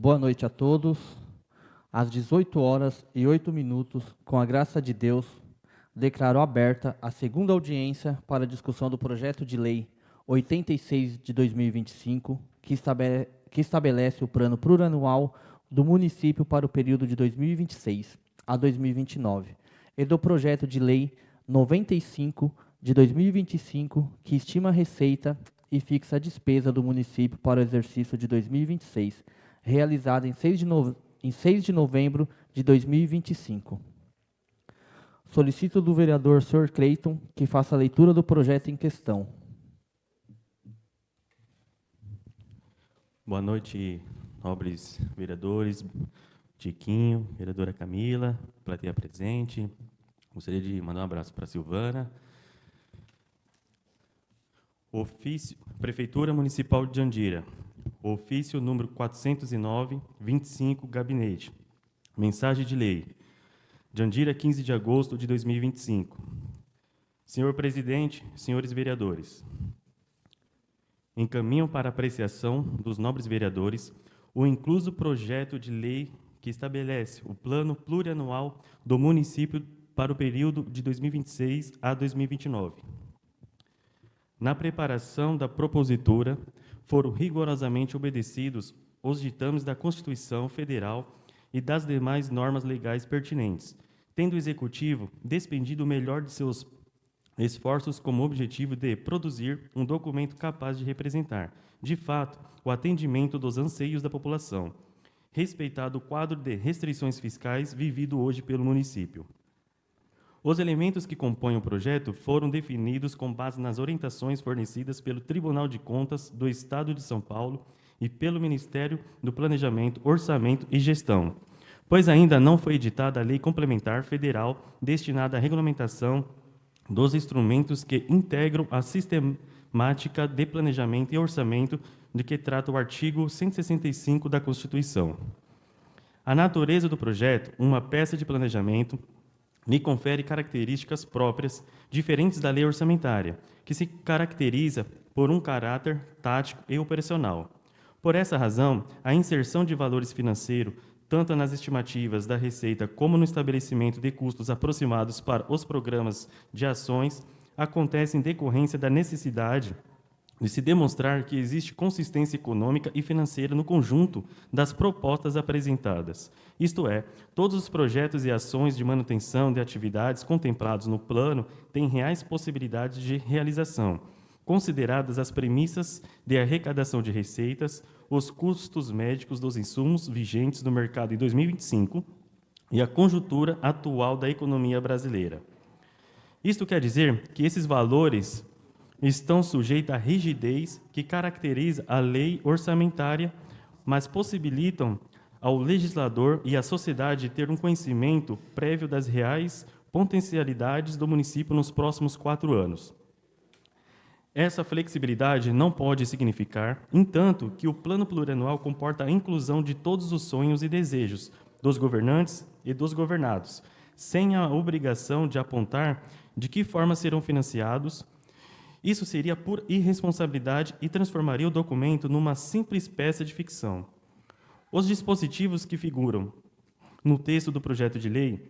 Boa noite a todos. Às 18h08, com a graça de Deus, declaro aberta a segunda audiência para a discussão do projeto de lei 86 de 2025, que estabelece o plano plurianual do município para o período de 2026 a 2029, e do projeto de lei 95 de 2025, que estima a receita e fixa a despesa do município para o exercício de 2026, realizada em 6 de novembro de 2025. Solicito do vereador Sr. Cleiton que faça a leitura do projeto em questão. Boa noite, nobres vereadores, Tiquinho, vereadora Camila, plateia presente. Gostaria de mandar um abraço para a Silvana. Ofício, Prefeitura Municipal de Jandira. Ofício número 409, 25, Gabinete. Mensagem de lei. Jandira, 15 de agosto de 2025. Senhor Presidente, senhores vereadores, encaminho para apreciação dos nobres vereadores o incluso projeto de lei que estabelece o plano plurianual do município para o período de 2026 a 2029. Na preparação da propositura, foram rigorosamente obedecidos os ditames da Constituição Federal e das demais normas legais pertinentes, tendo o Executivo despendido o melhor de seus esforços como objetivo de produzir um documento capaz de representar, de fato, o atendimento dos anseios da população, respeitado o quadro de restrições fiscais vivido hoje pelo município. Os elementos que compõem o projeto foram definidos com base nas orientações fornecidas pelo Tribunal de Contas do Estado de São Paulo e pelo Ministério do Planejamento, Orçamento e Gestão, pois ainda não foi editada a Lei Complementar Federal destinada à regulamentação dos instrumentos que integram a sistemática de planejamento e orçamento de que trata o artigo 165 da Constituição. A natureza do projeto, uma peça de planejamento, lhe confere características próprias, diferentes da lei orçamentária, que se caracteriza por um caráter tático e operacional. Por essa razão, a inserção de valores financeiros, tanto nas estimativas da receita como no estabelecimento de custos aproximados para os programas de ações, acontece em decorrência da necessidade de se demonstrar que existe consistência econômica e financeira no conjunto das propostas apresentadas. Isto é, todos os projetos e ações de manutenção de atividades contemplados no plano têm reais possibilidades de realização, consideradas as premissas de arrecadação de receitas, os custos médicos dos insumos vigentes no mercado em 2025 e a conjuntura atual da economia brasileira. Isto quer dizer que esses valores estão sujeitos à rigidez que caracteriza a lei orçamentária, mas possibilitam ao legislador e à sociedade ter um conhecimento prévio das reais potencialidades do município nos próximos 4 anos. Essa flexibilidade não pode significar, entanto, que o plano plurianual comporta a inclusão de todos os sonhos e desejos dos governantes e dos governados, sem a obrigação de apontar de que forma serão financiados. Isso seria por irresponsabilidade e transformaria o documento numa simples peça de ficção. Os dispositivos que figuram no texto do projeto de lei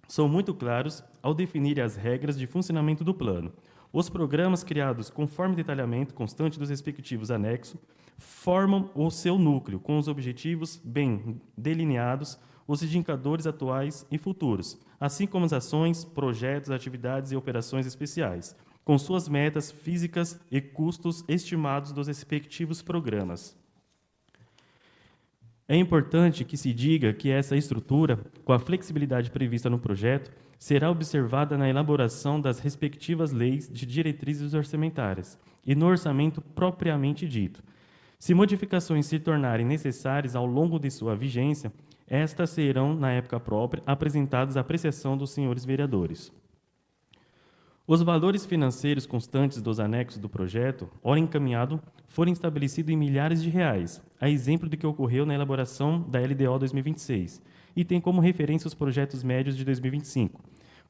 são muito claros ao definir as regras de funcionamento do plano. Os programas criados conforme detalhamento constante dos respectivos anexos formam o seu núcleo, com os objetivos bem delineados, os indicadores atuais e futuros, assim como as ações, projetos, atividades e operações especiais, com suas metas físicas e custos estimados dos respectivos programas. É importante que se diga que essa estrutura, com a flexibilidade prevista no projeto, será observada na elaboração das respectivas leis de diretrizes orçamentárias e no orçamento propriamente dito. Se modificações se tornarem necessárias ao longo de sua vigência, estas serão, na época própria, apresentadas à apreciação dos senhores vereadores. Os valores financeiros constantes dos anexos do projeto, ora encaminhado, foram estabelecidos em milhares de reais, a exemplo do que ocorreu na elaboração da LDO 2026, e tem como referência os projetos médios de 2025.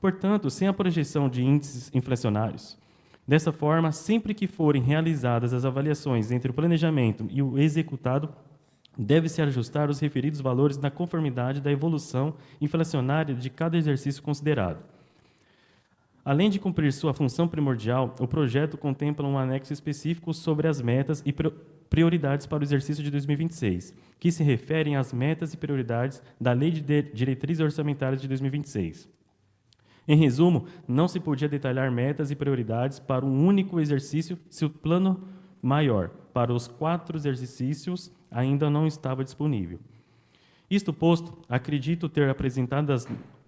Portanto, sem a projeção de índices inflacionários. Dessa forma, sempre que forem realizadas as avaliações entre o planejamento e o executado, deve-se ajustar os referidos valores na conformidade da evolução inflacionária de cada exercício considerado. Além de cumprir sua função primordial, o projeto contempla um anexo específico sobre as metas e prioridades para o exercício de 2026, que se referem às metas e prioridades da Lei de Diretrizes Orçamentárias de 2026. Em resumo, não se podia detalhar metas e prioridades para um único exercício se o plano maior para os 4 exercícios ainda não estava disponível. Isto posto, acredito ter apresentado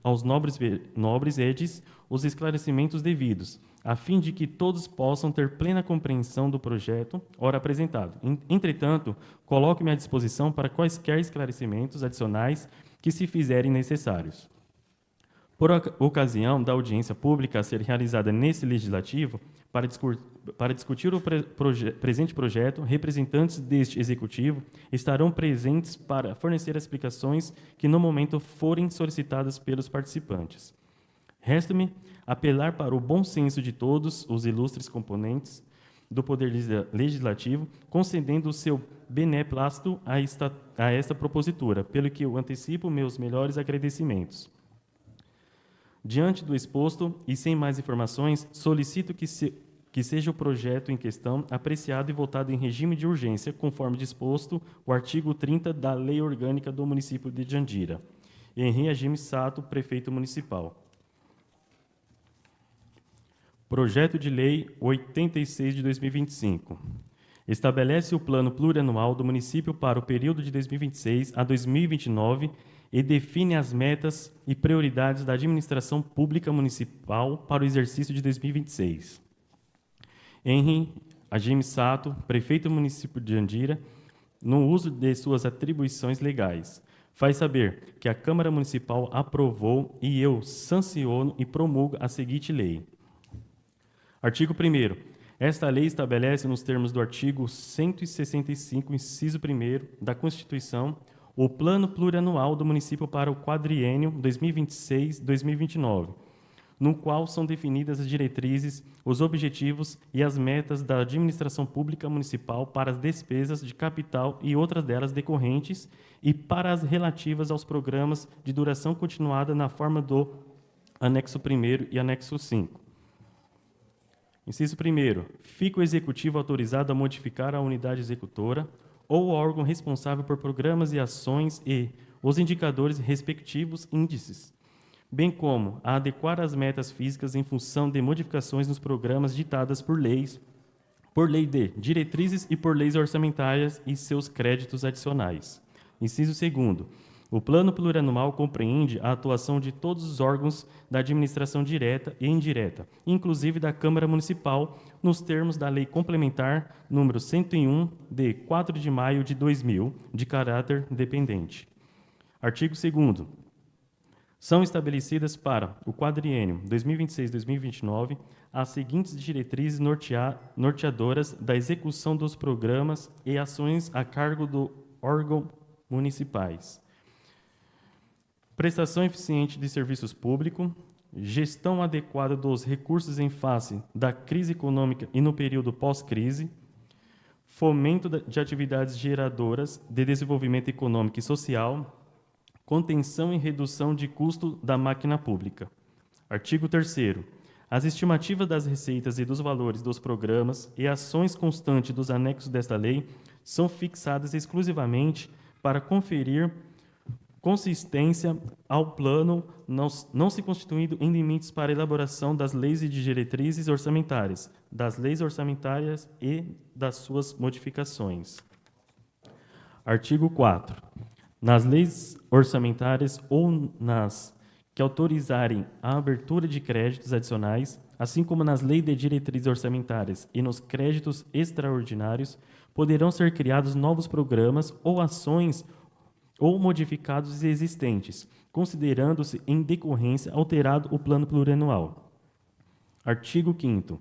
aos nobres edis os esclarecimentos devidos, a fim de que todos possam ter plena compreensão do projeto, ora apresentado. Entretanto, coloco-me à disposição para quaisquer esclarecimentos adicionais que se fizerem necessários. Por ocasião da audiência pública a ser realizada nesse legislativo, para discutir o presente projeto, representantes deste Executivo estarão presentes para fornecer as explicações que no momento forem solicitadas pelos participantes. Resta-me apelar para o bom senso de todos os ilustres componentes do Poder Legislativo, concedendo o seu beneplácito a esta propositura, pelo que eu antecipo meus melhores agradecimentos. Diante do exposto e sem mais informações, solicito que seja o projeto em questão apreciado e votado em regime de urgência, conforme disposto o artigo 30 da Lei Orgânica do Município de Jandira. Henri Agime Sato, Prefeito Municipal. Projeto de Lei 86 de 2025. Estabelece o Plano Plurianual do município para o período de 2026 a 2029 e define as metas e prioridades da administração pública municipal para o exercício de 2026. Henri Agime Sato, Prefeito do Município de Jandira, no uso de suas atribuições legais, faz saber que a Câmara Municipal aprovou e eu sanciono e promulgo a seguinte lei. Artigo 1º. Esta lei estabelece, nos termos do artigo 165, inciso 1º da Constituição, o Plano Plurianual do município para o quadriênio 2026-2029, no qual são definidas as diretrizes, os objetivos e as metas da administração pública municipal para as despesas de capital e outras delas decorrentes e para as relativas aos programas de duração continuada na forma do anexo 1º e anexo 5. Inciso 1º. Fica o Executivo autorizado a modificar a unidade executora ou o órgão responsável por programas e ações e os indicadores respectivos índices, bem como a adequar as metas físicas em função de modificações nos programas ditadas por lei de diretrizes e por leis orçamentárias e seus créditos adicionais. Inciso 2º. O Plano Plurianual compreende a atuação de todos os órgãos da administração direta e indireta, inclusive da Câmara Municipal, nos termos da Lei Complementar número 101, de 4 de maio de 2000, de caráter dependente. Artigo 2º. São estabelecidas para o quadriênio 2026-2029 as seguintes diretrizes norteadoras da execução dos programas e ações a cargo do órgão municipais: prestação eficiente de serviços públicos, gestão adequada dos recursos em face da crise econômica e no período pós-crise, fomento de atividades geradoras de desenvolvimento econômico e social, contenção e redução de custo da máquina pública. Artigo 3º. As estimativas das receitas e dos valores dos programas e ações constantes dos anexos desta lei são fixadas exclusivamente para conferir consistência ao plano, não se constituindo em limites para a elaboração das leis e de diretrizes orçamentárias, das leis orçamentárias e das suas modificações. Artigo 4. Nas leis orçamentárias ou nas que autorizarem a abertura de créditos adicionais, assim como nas leis de diretrizes orçamentárias e nos créditos extraordinários, poderão ser criados novos programas ou ações ou modificados existentes, considerando-se em decorrência alterado o plano plurianual. Artigo 5º.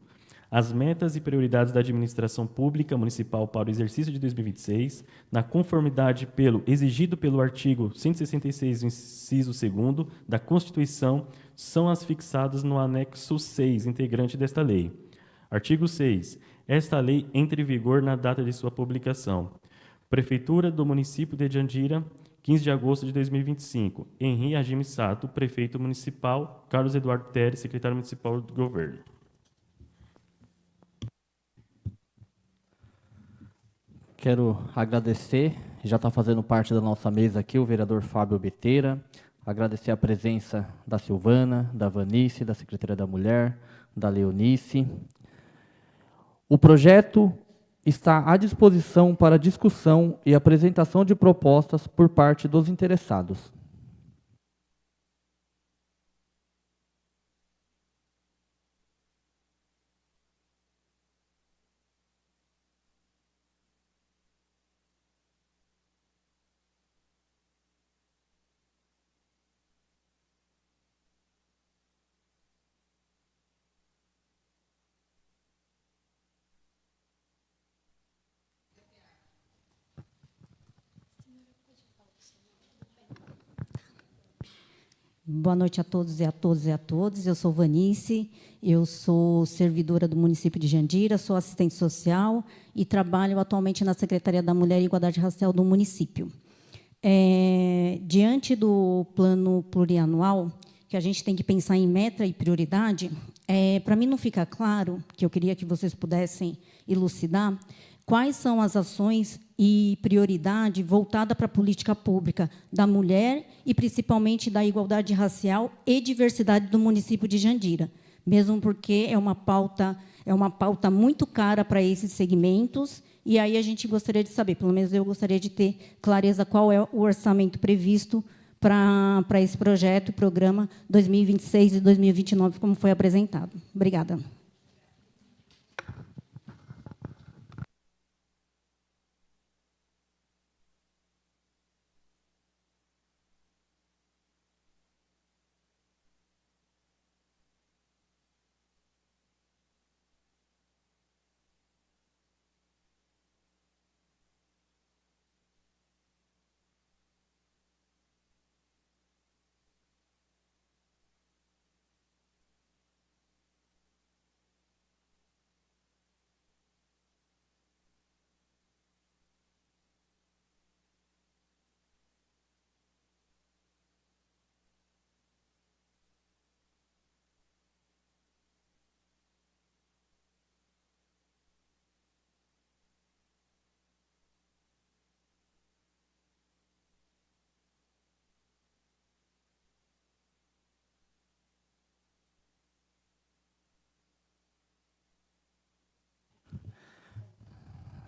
As metas e prioridades da administração pública municipal para o exercício de 2026, na conformidade exigido pelo artigo 166, inciso 2º da Constituição, são as fixadas no anexo 6, integrante desta lei. Artigo 6. Esta lei entra em vigor na data de sua publicação. Prefeitura do município de Jandira, 15 de agosto de 2025. Henri Hajime Sato, prefeito municipal. Carlos Eduardo Teres, secretário municipal do governo. Quero agradecer, já está fazendo parte da nossa mesa aqui, o vereador Fábio Beteira. Agradecer a presença da Silvana, da Vanice, da Secretaria da Mulher, da Leonice. O projeto está à disposição para discussão e apresentação de propostas por parte dos interessados. Boa noite a todos e a todas e a todos. Eu sou Vanice, eu sou servidora do município de Jandira, sou assistente social e trabalho atualmente na Secretaria da Mulher e Igualdade Racial do município. Diante do plano plurianual, que a gente tem que pensar em meta e prioridade, para mim não fica claro, que eu queria que vocês pudessem elucidar, quais são as ações e prioridade voltada para a política pública da mulher e, principalmente, da igualdade racial e diversidade do município de Jandira, mesmo porque é uma pauta muito cara para esses segmentos, e aí a gente gostaria de saber, pelo menos eu gostaria de ter clareza qual é o orçamento previsto para esse projeto, programa 2026 e 2029, como foi apresentado. Obrigada.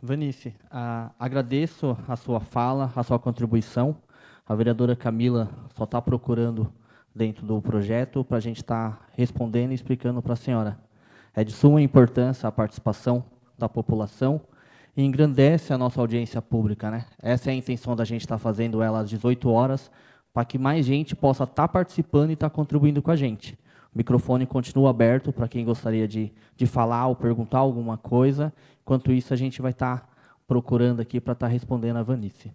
Vanice, agradeço a sua fala, a sua contribuição. A vereadora Camila só está procurando dentro do projeto para a gente estar respondendo e explicando para a senhora. É de suma importância a participação da população e engrandece a nossa audiência pública, né? Essa é a intenção da gente estar fazendo ela às 18 horas, para que mais gente possa estar participando e estar contribuindo com a gente. O microfone continua aberto para quem gostaria de falar ou perguntar alguma coisa. Enquanto isso, a gente vai estar procurando aqui para estar respondendo a Vanice.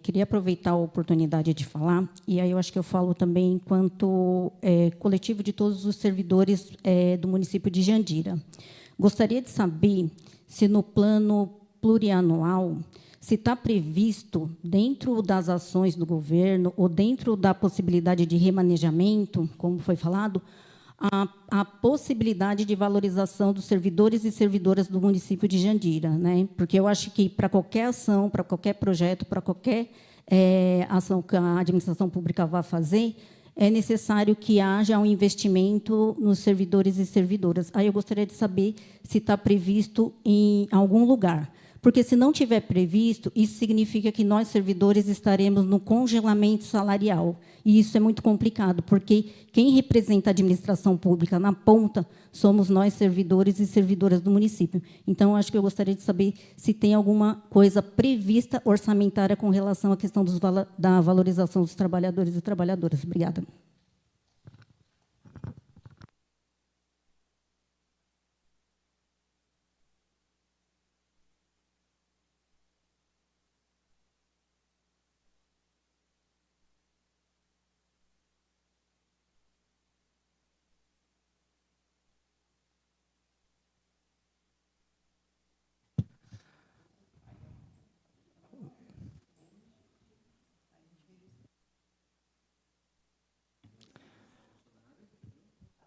Queria aproveitar a oportunidade de falar, e aí eu acho que eu falo também enquanto coletivo de todos os servidores do município de Jandira. Gostaria de saber se no plano plurianual, se está previsto, dentro das ações do governo, ou dentro da possibilidade de remanejamento, como foi falado, a possibilidade de valorização dos servidores e servidoras do município de Jandira, né? Porque eu acho que, para qualquer ação, para qualquer projeto, para qualquer ação que a administração pública vá fazer, é necessário que haja um investimento nos servidores e servidoras. Aí eu gostaria de saber se está previsto em algum lugar. Porque, se não tiver previsto, isso significa que nós, servidores, estaremos no congelamento salarial. E isso é muito complicado, porque quem representa a administração pública na ponta somos nós, servidores e servidoras do município. Então, acho que eu gostaria de saber se tem alguma coisa prevista orçamentária com relação à questão da valorização dos trabalhadores e trabalhadoras. Obrigada.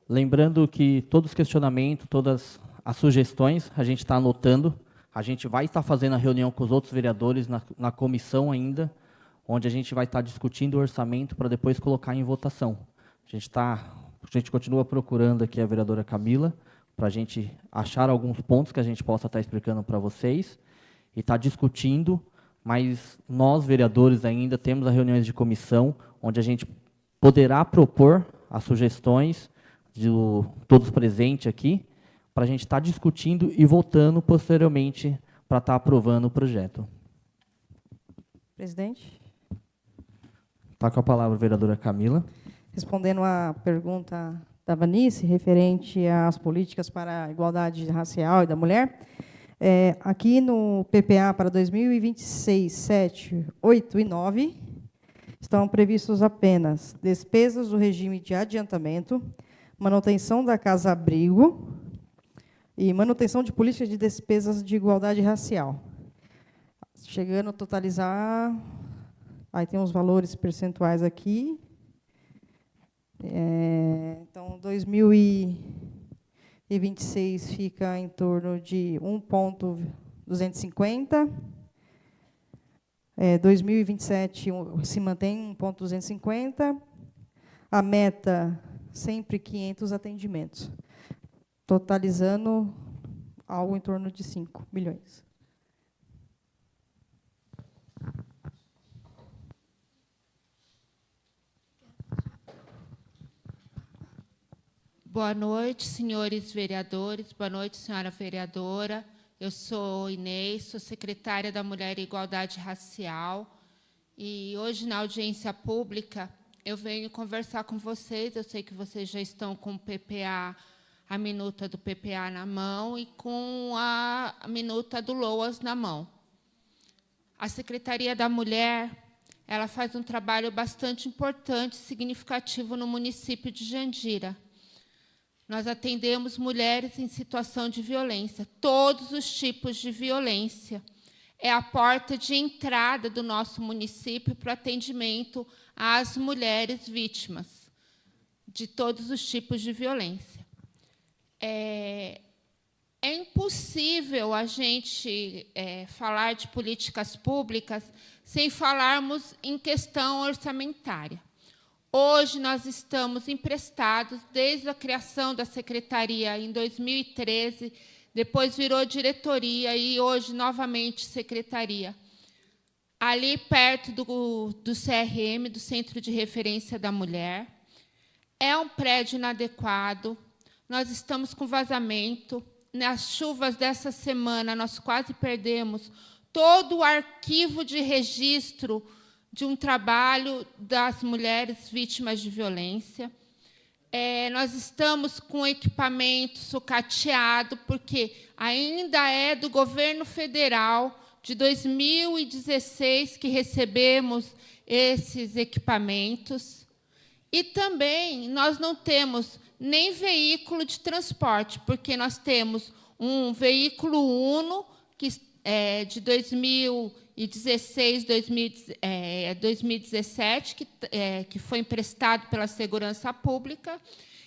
Lembrando que todos os questionamentos, todas as sugestões, a gente está anotando. A gente vai estar fazendo a reunião com os outros vereadores na comissão ainda, onde a gente vai estar discutindo o orçamento para depois colocar em votação. A gente continua procurando aqui a vereadora Camila, para a gente achar alguns pontos que a gente possa estar explicando para vocês, e estar discutindo, mas nós, vereadores, ainda temos as reuniões de comissão, onde a gente poderá propor as sugestões de todos presentes aqui, para a gente estar discutindo e votando posteriormente para estar aprovando o projeto. Presidente. Está com a palavra a vereadora Camila. Respondendo à pergunta da Vanice, referente às políticas para a igualdade racial e da mulher, aqui no PPA para 2026, 7, 8 e 9, estão previstos apenas despesas do regime de adiantamento, manutenção da casa-abrigo e manutenção de políticas de despesas de igualdade racial. Chegando a totalizar, aí tem os valores percentuais aqui. Então, 2026 fica em torno de 1,250. 2027 se mantém 1,250. A meta, sempre 500 atendimentos, totalizando algo em torno de 5 milhões. Boa noite, senhores vereadores. Boa noite, senhora vereadora. Eu sou Inês, sou secretária da Mulher e Igualdade Racial. E hoje, na audiência pública, eu venho conversar com vocês. Eu sei que vocês já estão com o PPA, a minuta do PPA na mão e com a minuta do LOAS na mão. A Secretaria da Mulher, ela faz um trabalho bastante importante e significativo no município de Jandira. Nós atendemos mulheres em situação de violência, todos os tipos de violência. É a porta de entrada do nosso município para o atendimento às mulheres vítimas de todos os tipos de violência. É impossível a gente falar de políticas públicas sem falarmos em questão orçamentária. Hoje, nós estamos emprestados, desde a criação da Secretaria, em 2013, depois virou diretoria e, hoje, novamente, Secretaria. Ali, perto do CRM, do Centro de Referência da Mulher. É um prédio inadequado, nós estamos com vazamento. Nas chuvas dessa semana, nós quase perdemos todo o arquivo de registro de um trabalho das mulheres vítimas de violência. Nós estamos com equipamento sucateado, porque ainda é do governo federal, de 2016, que recebemos esses equipamentos. E também nós não temos nem veículo de transporte, porque nós temos um veículo Uno, que é de 2016, 2017, que foi emprestado pela Segurança Pública,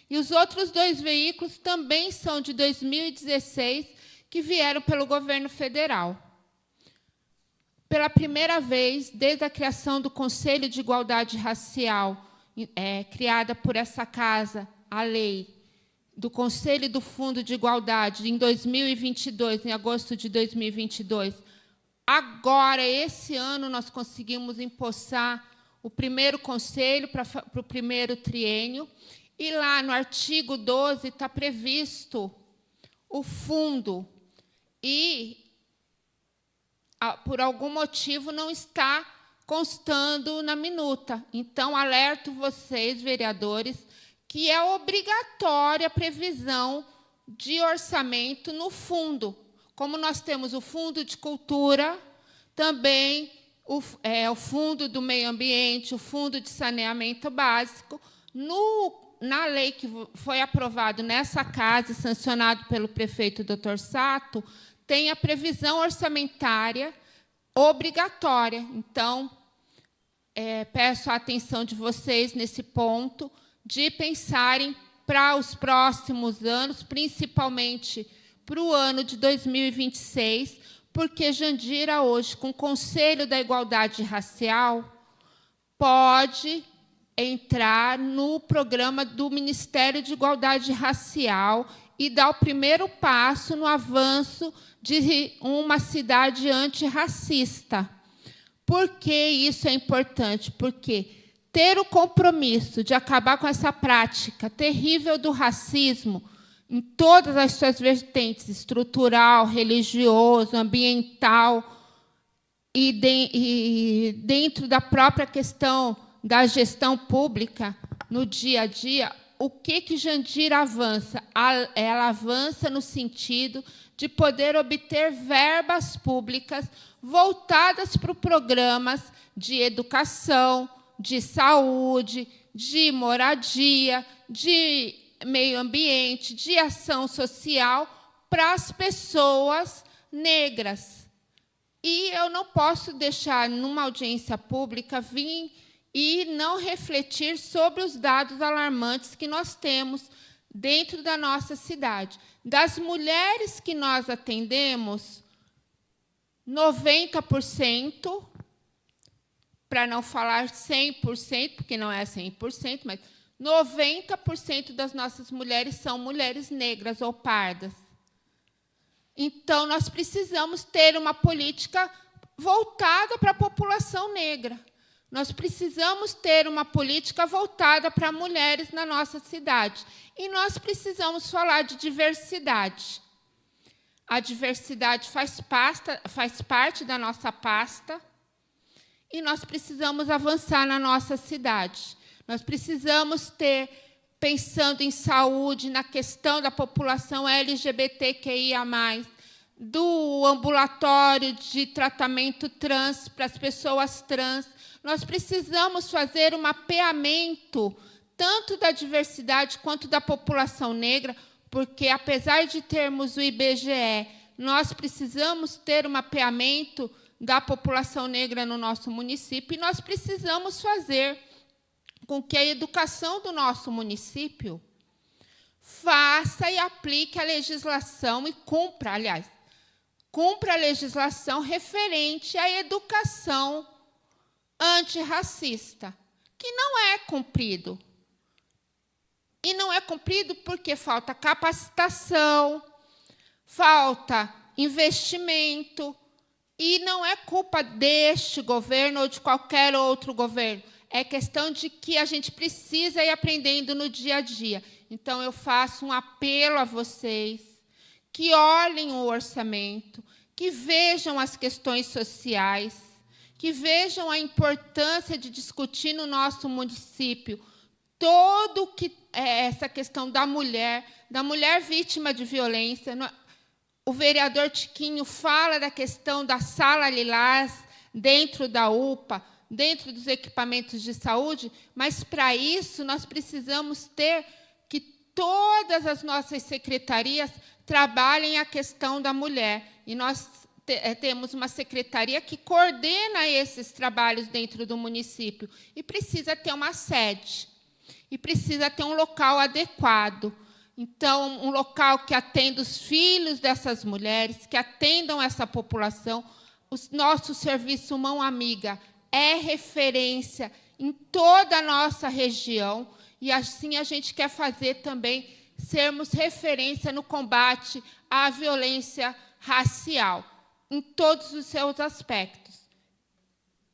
e os outros 2 veículos também são de 2016, que vieram pelo governo federal. Pela primeira vez, desde a criação do Conselho de Igualdade Racial, criada por essa casa, a lei do Conselho do Fundo de Igualdade, em 2022, em agosto de 2022, agora, esse ano, nós conseguimos empossar o primeiro conselho para o primeiro triênio, e lá no artigo 12 está previsto o fundo, e, por algum motivo, não está constando na minuta. Então, alerto vocês, vereadores, que é obrigatória a previsão de orçamento no fundo. Como nós temos o Fundo de Cultura, também o Fundo do Meio Ambiente, o Fundo de Saneamento Básico, na lei que foi aprovada nessa casa, sancionado pelo prefeito Dr. Sato, tem a previsão orçamentária obrigatória. Então, peço a atenção de vocês nesse ponto, de pensarem para os próximos anos, principalmente para o ano de 2026, porque Jandira, hoje, com o Conselho da Igualdade Racial, pode entrar no programa do Ministério de Igualdade Racial e dar o primeiro passo no avanço de uma cidade antirracista. Por que isso é importante? Porque ter o compromisso de acabar com essa prática terrível do racismo em todas as suas vertentes, estrutural, religioso, ambiental, e dentro da própria questão da gestão pública, no dia a dia, o que Jandira avança? Ela avança no sentido de poder obter verbas públicas voltadas para programas de educação, de saúde, de moradia, de meio ambiente, de ação social para as pessoas negras. E eu não posso deixar, numa audiência pública, vir e não refletir sobre os dados alarmantes que nós temos dentro da nossa cidade. Das mulheres que nós atendemos, 90%, para não falar 100%, porque não é 100%, mas 90% das nossas mulheres são mulheres negras ou pardas. Então, nós precisamos ter uma política voltada para a população negra. Nós precisamos ter uma política voltada para mulheres na nossa cidade. E nós precisamos falar de diversidade. A diversidade faz parte da nossa pasta, e nós precisamos avançar na nossa cidade. Nós precisamos ter, pensando em saúde, na questão da população LGBTQIA+, do ambulatório de tratamento trans para as pessoas trans. Nós precisamos fazer um mapeamento tanto da diversidade quanto da população negra, porque, apesar de termos o IBGE, nós precisamos ter um mapeamento da população negra no nosso município, e nós precisamos fazer com que a educação do nosso município faça e aplique a legislação e cumpra, aliás, cumpra a legislação referente à educação antirracista, que não é cumprido. E não é cumprido porque falta capacitação, falta investimento, e não é culpa deste governo ou de qualquer outro governo. É questão de que a gente precisa ir aprendendo no dia a dia. Então, eu faço um apelo a vocês que olhem o orçamento, que vejam as questões sociais, que vejam a importância de discutir no nosso município todo o que é essa questão da mulher vítima de violência. O vereador Tiquinho fala da questão da sala lilás dentro da UPA, dentro dos equipamentos de saúde, mas, para isso, nós precisamos ter que todas as nossas secretarias trabalhem a questão da mulher. E nós temos uma secretaria que coordena esses trabalhos dentro do município, e precisa ter uma sede, e precisa ter um local adequado. Então, um local que atenda os filhos dessas mulheres, que atendam essa população. O nosso serviço Mão Amiga é referência em toda a nossa região, e assim a gente quer fazer também, sermos referência no combate à violência racial, em todos os seus aspectos.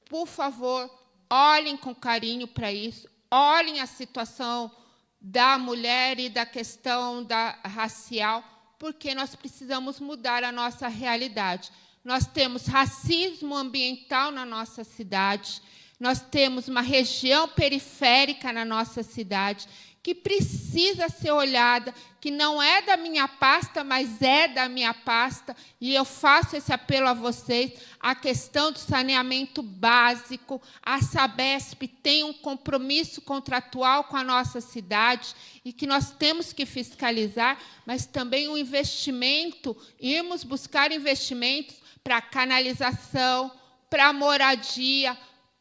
Por favor, olhem com carinho para isso, olhem a situação da mulher e da questão racial, porque nós precisamos mudar a nossa realidade. Nós temos racismo ambiental na nossa cidade, nós temos uma região periférica na nossa cidade que precisa ser olhada, que não é da minha pasta, mas é da minha pasta, e eu faço esse apelo a vocês, a questão do saneamento básico. A Sabesp tem um compromisso contratual com a nossa cidade, e que nós temos que fiscalizar, mas também o investimento, irmos buscar investimentos para canalização, para moradia,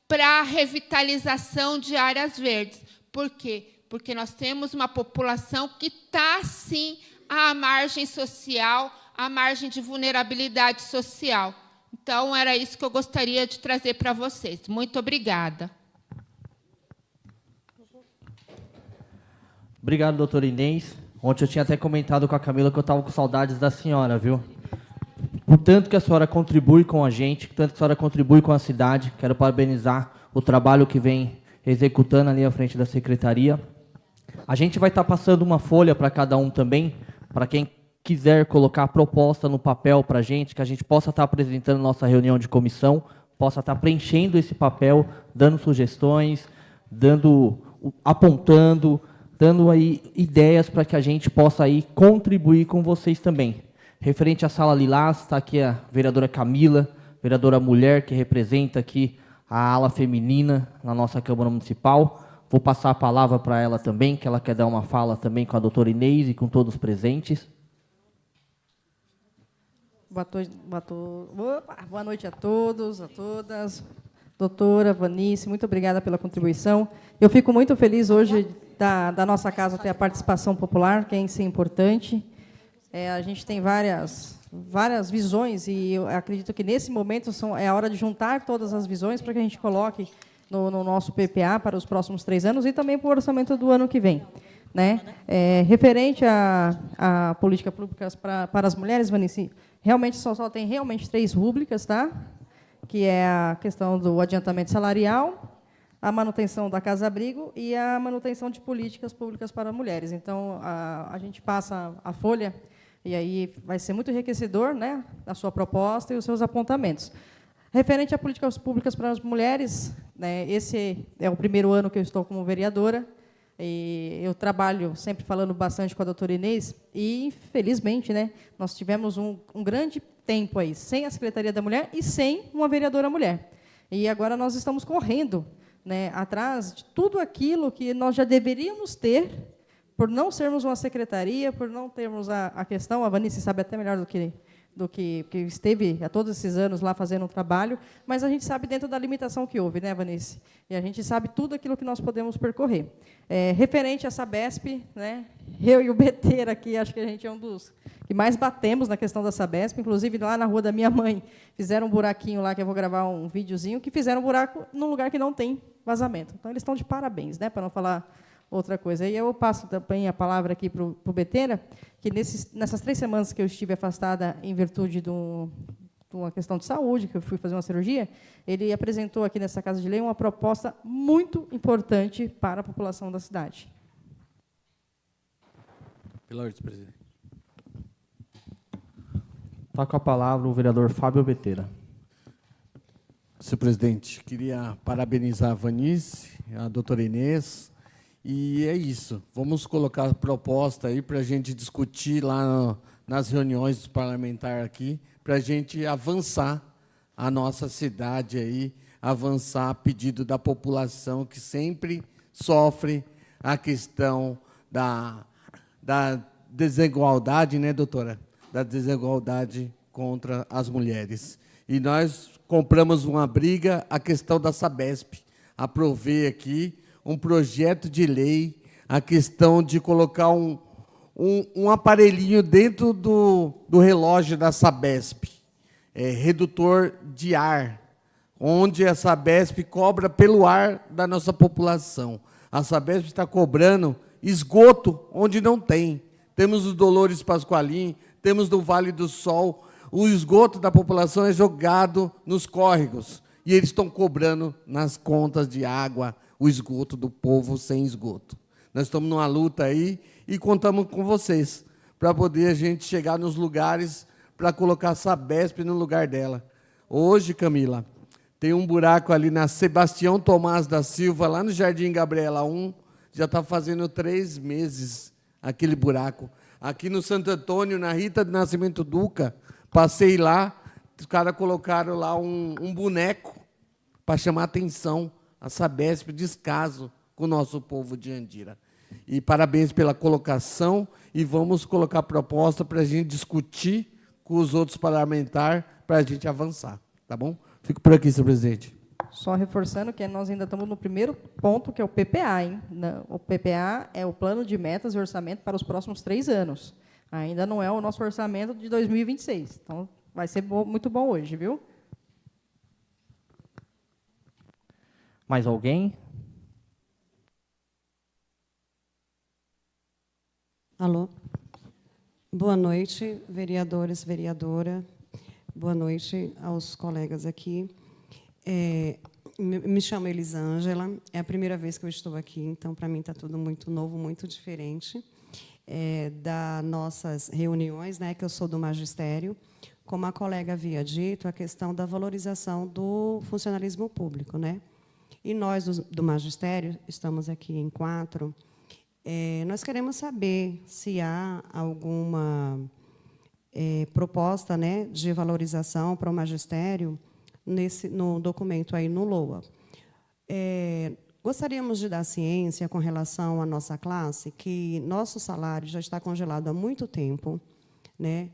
para revitalização de áreas verdes. Por quê? porque nós temos uma população que está, sim, à margem social, à margem de vulnerabilidade social. Então, era isso que eu gostaria de trazer para vocês. Muito obrigada. Obrigado, doutora Inês. Ontem eu tinha até comentado com a Camila que eu estava com saudades da senhora, viu? O tanto que a senhora contribui com a gente, o tanto que a senhora contribui com a cidade. Quero parabenizar o trabalho que vem executando ali à frente da secretaria. A gente vai estar passando uma folha para cada um também, para quem quiser colocar a proposta no papel para a gente, que a gente possa estar apresentando nossa reunião de comissão, possa estar preenchendo esse papel, dando sugestões, apontando, dando aí ideias para que a gente possa aí contribuir com vocês também. Referente à Sala Lilás, está aqui a vereadora Camila, vereadora mulher, que representa aqui a ala feminina na nossa Câmara Municipal. Vou passar a palavra para ela também, que ela quer dar uma fala também com a doutora Inês e com todos os presentes. Boa noite a todos, a todas. Doutora Vanice, muito obrigada pela contribuição. Eu fico muito feliz hoje da nossa casa ter a participação popular, que é isso é importante. A gente tem várias visões e eu acredito que, nesse momento, é a hora de juntar todas as visões para que a gente coloque no nosso PPA para os próximos 3 anos e também para o orçamento do ano que vem. Né? Referente a políticas públicas para as mulheres, Vanice, realmente só tem 3 rúbricas, tá? Que é a questão do adiantamento salarial, a manutenção da casa-abrigo e a manutenção de políticas públicas para mulheres. Então, a gente passa a folha, e aí vai ser muito enriquecedor, né, a sua proposta e os seus apontamentos. Referente a políticas públicas para as mulheres, né, esse é o primeiro ano que eu estou como vereadora, e eu trabalho sempre falando bastante com a doutora Inês, e, infelizmente, né, nós tivemos um grande tempo aí sem a Secretaria da Mulher e sem uma vereadora mulher. E agora nós estamos correndo, né, atrás de tudo aquilo que nós já deveríamos ter, por não sermos uma secretaria, por não termos a questão, a Vanice sabe até melhor do que esteve há todos esses anos lá fazendo um trabalho, mas a gente sabe dentro da limitação que houve, né, Vanice? E a gente sabe tudo aquilo que nós podemos percorrer. Referente a Sabesp, né, eu e o Beteira aqui, acho que a gente é um dos que mais batemos na questão da Sabesp, inclusive lá na rua da minha mãe, fizeram um buraquinho lá, que eu vou gravar um videozinho, que fizeram um buraco num lugar que não tem vazamento. Então, eles estão de parabéns, né, para não falar outra coisa. E eu passo também a palavra aqui para o Beteira, que nessas 3 semanas que eu estive afastada em virtude de uma questão de saúde, que eu fui fazer uma cirurgia, ele apresentou aqui nessa Casa de Lei uma proposta muito importante para a população da cidade. Pela ordem, presidente. Está com a palavra o vereador Fábio Beteira. Senhor presidente, queria parabenizar a Vanice, a doutora Inês, e é isso. Vamos colocar a proposta aí para a gente discutir lá nas reuniões dos parlamentares aqui, para a gente avançar a nossa cidade aí, avançar a pedido da população que sempre sofre a questão da desigualdade, né, doutora? Da desigualdade contra as mulheres. E nós compramos uma briga, a questão da Sabesp. Aprovei aqui um projeto de lei, a questão de colocar um aparelhinho dentro do relógio da Sabesp, redutor de ar, onde a Sabesp cobra pelo ar da nossa população. A Sabesp está cobrando esgoto onde não tem. Temos os Dolores Pasqualim, temos no Vale do Sol, o esgoto da população é jogado nos córregos, e eles estão cobrando nas contas de água o esgoto do povo sem esgoto. Nós estamos numa luta aí e contamos com vocês para poder a gente chegar nos lugares para colocar a Sabesp no lugar dela. Hoje, Camila, tem um buraco ali na Sebastião Tomás da Silva, lá no Jardim Gabriela 1, já está fazendo 3 meses aquele buraco. Aqui no Santo Antônio, na Rita do Nascimento Duca, passei lá, os caras colocaram lá um boneco para chamar a atenção. A Sabesp, descaso com o nosso povo de Andira. E parabéns pela colocação, e vamos colocar a proposta para a gente discutir com os outros parlamentares, para a gente avançar. Tá bom? Fico por aqui, senhor presidente. Só reforçando que nós ainda estamos no primeiro ponto, que é o PPA, hein? O PPA é o Plano de Metas e Orçamento para os próximos 3 anos. Ainda não é o nosso orçamento de 2026. Então, vai ser muito bom hoje, viu? Mais alguém? Alô? Boa noite, vereadores, vereadora. Boa noite aos colegas aqui. Me chamo Elisângela, é a primeira vez que eu estou aqui, então, para mim, está tudo muito novo, muito diferente das nossas reuniões, né, que eu sou do magistério. Como a colega havia dito, a questão da valorização do funcionalismo público, né? E nós, do magistério, estamos aqui em 4, nós queremos saber se há alguma proposta, né, de valorização para o magistério no documento aí no LOA. Gostaríamos de dar ciência com relação à nossa classe, que nosso salário já está congelado há muito tempo, né?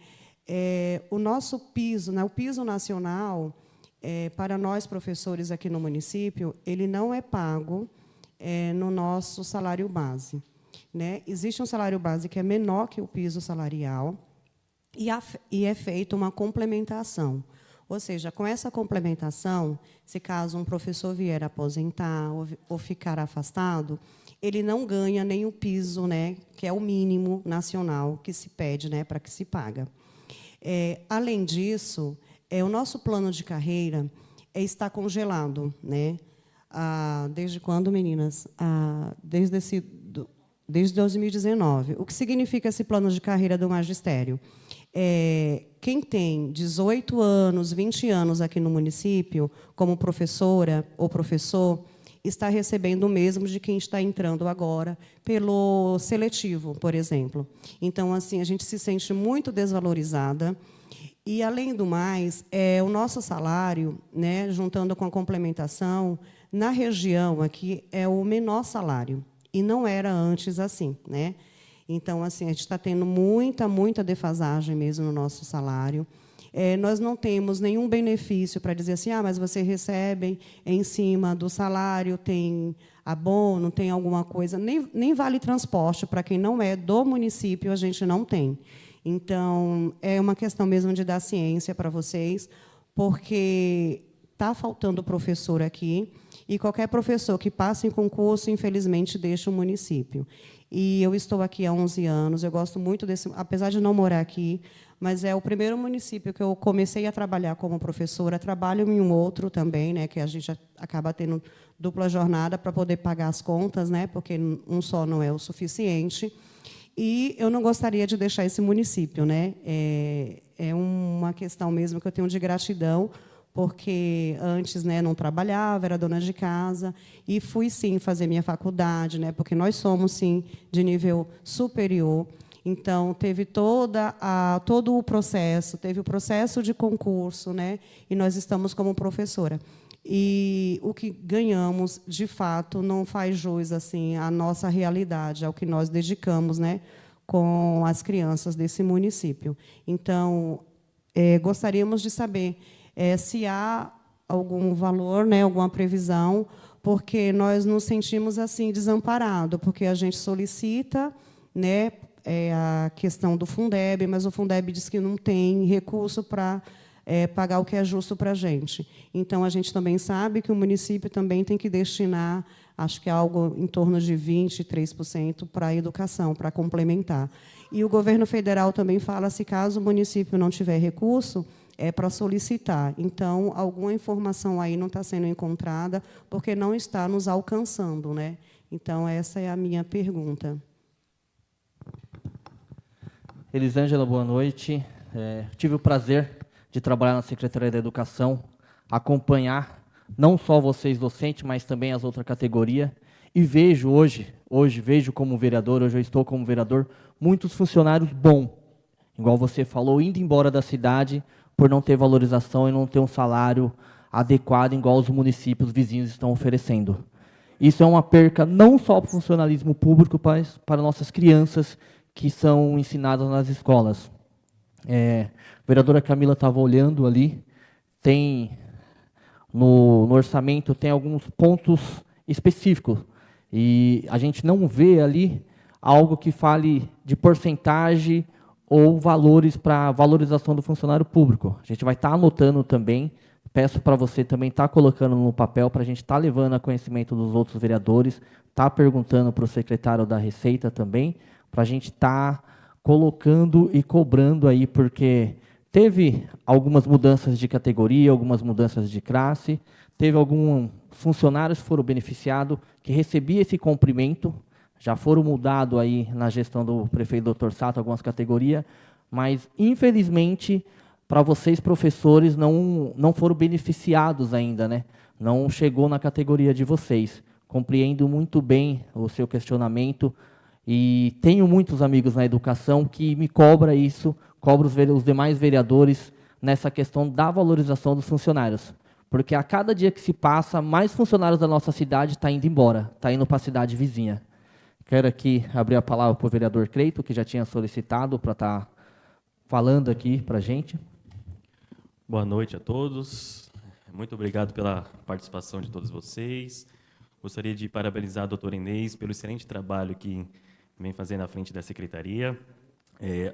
O nosso piso, né, o piso nacional, para nós professores aqui no município, ele não é pago no nosso salário base, né? Existe um salário base que é menor que o piso salarial e é feita uma complementação. Ou seja, com essa complementação, se caso um professor vier aposentar ou ficar afastado, ele não ganha nem o piso, né, que é o mínimo nacional que se pede, né, para que se paga. Além disso, o nosso plano de carreira está congelado, né? Desde quando, meninas? Desde 2019. O que significa esse plano de carreira do magistério? Quem tem 18 anos, 20 anos aqui no município, como professora ou professor, está recebendo o mesmo de quem está entrando agora pelo seletivo, por exemplo. Então, assim, a gente se sente muito desvalorizada. E, além do mais, o nosso salário, né, juntando com a complementação, na região aqui é o menor salário. E não era antes assim, né? Então, assim, a gente está tendo muita defasagem mesmo no nosso salário. Nós não temos nenhum benefício para dizer assim, mas você recebe em cima do salário, tem abono, tem alguma coisa. Nem vale transporte, para quem não é do município, a gente não tem. Então, é uma questão mesmo de dar ciência para vocês, porque está faltando professor aqui, e qualquer professor que passe em concurso, infelizmente, deixa o município. E eu estou aqui há 11 anos, eu gosto muito desse, apesar de não morar aqui, mas é o primeiro município que eu comecei a trabalhar como professora. Trabalho em um outro também, né, que a gente acaba tendo dupla jornada para poder pagar as contas, né, porque um só não é o suficiente. E eu não gostaria de deixar esse município, né? É uma questão mesmo que eu tenho de gratidão, porque antes, né, não trabalhava, era dona de casa, e fui, sim, fazer minha faculdade, né, porque nós somos, sim, de nível superior. Então, teve todo o processo, teve o processo de concurso, né, e nós estamos como professora. E o que ganhamos, de fato, não faz jus assim, à nossa realidade, ao que nós dedicamos, né, com as crianças desse município. Então, gostaríamos de saber se há algum valor, né, alguma previsão, porque nós nos sentimos assim desamparados, porque a gente solicita, né, a questão do Fundeb, mas o Fundeb diz que não tem recurso para pagar o que é justo para a gente. Então, a gente também sabe que o município também tem que destinar, acho que algo em torno de 23% para a educação, para complementar. E o governo federal também fala, se caso o município não tiver recurso, para solicitar. Então, alguma informação aí não está sendo encontrada, porque não está nos alcançando, né? Então, essa é a minha pergunta. Elisângela, boa noite. Tive o prazer de trabalhar na Secretaria da Educação, acompanhar não só vocês docentes, mas também as outras categorias, e vejo hoje vejo como vereador, hoje eu estou como vereador, muitos funcionários bons, igual você falou, indo embora da cidade por não ter valorização e não ter um salário adequado, igual os municípios vizinhos estão oferecendo. Isso é uma perca não só para o funcionalismo público, mas para nossas crianças que são ensinadas nas escolas. A vereadora Camila estava olhando ali, tem no orçamento tem alguns pontos específicos, e a gente não vê ali algo que fale de porcentagem ou valores para valorização do funcionário público. A gente vai estar anotando também, peço para você também estar colocando no papel, para a gente estar levando a conhecimento dos outros vereadores, estar perguntando para o secretário da Receita também, para a gente estar colocando e cobrando aí, porque teve algumas mudanças de categoria, algumas mudanças de classe, teve alguns funcionários que foram beneficiados, que recebiam esse comprimento, já foram mudados aí na gestão do prefeito Dr. Sato, algumas categorias, mas, infelizmente, para vocês, professores, não foram beneficiados ainda, né? Não chegou na categoria de vocês. Compreendo muito bem o seu questionamento e tenho muitos amigos na educação que me cobram isso, cobram os demais vereadores nessa questão da valorização dos funcionários. Porque a cada dia que se passa, mais funcionários da nossa cidade estão indo embora, estão indo para a cidade vizinha. Quero aqui abrir a palavra para o vereador Cleito, que já tinha solicitado para estar falando aqui para a gente. Boa noite a todos. Muito obrigado pela participação de todos vocês. Gostaria de parabenizar a doutora Inês pelo excelente trabalho que vem fazendo à frente da secretaria.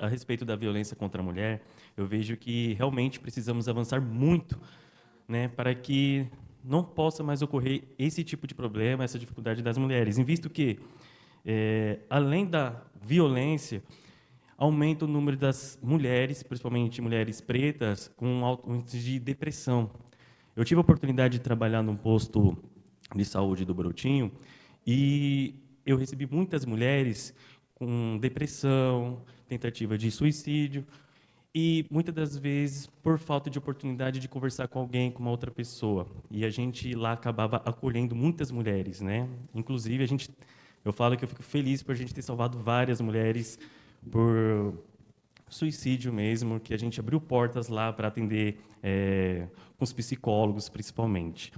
A respeito da violência contra a mulher, eu vejo que realmente precisamos avançar muito, né, para que não possa mais ocorrer esse tipo de problema, essa dificuldade das mulheres, em visto que, além da violência, aumenta o número das mulheres, principalmente mulheres pretas, com alto índice de depressão. Eu tive a oportunidade de trabalhar num posto de saúde do Brotinho e eu recebi muitas mulheres com depressão, tentativa de suicídio, e muitas das vezes por falta de oportunidade de conversar com alguém, com uma outra pessoa. E a gente lá acabava acolhendo muitas mulheres, né? Inclusive, eu falo que eu fico feliz por a gente ter salvado várias mulheres por suicídio mesmo, que a gente abriu portas lá para atender com os psicólogos, principalmente.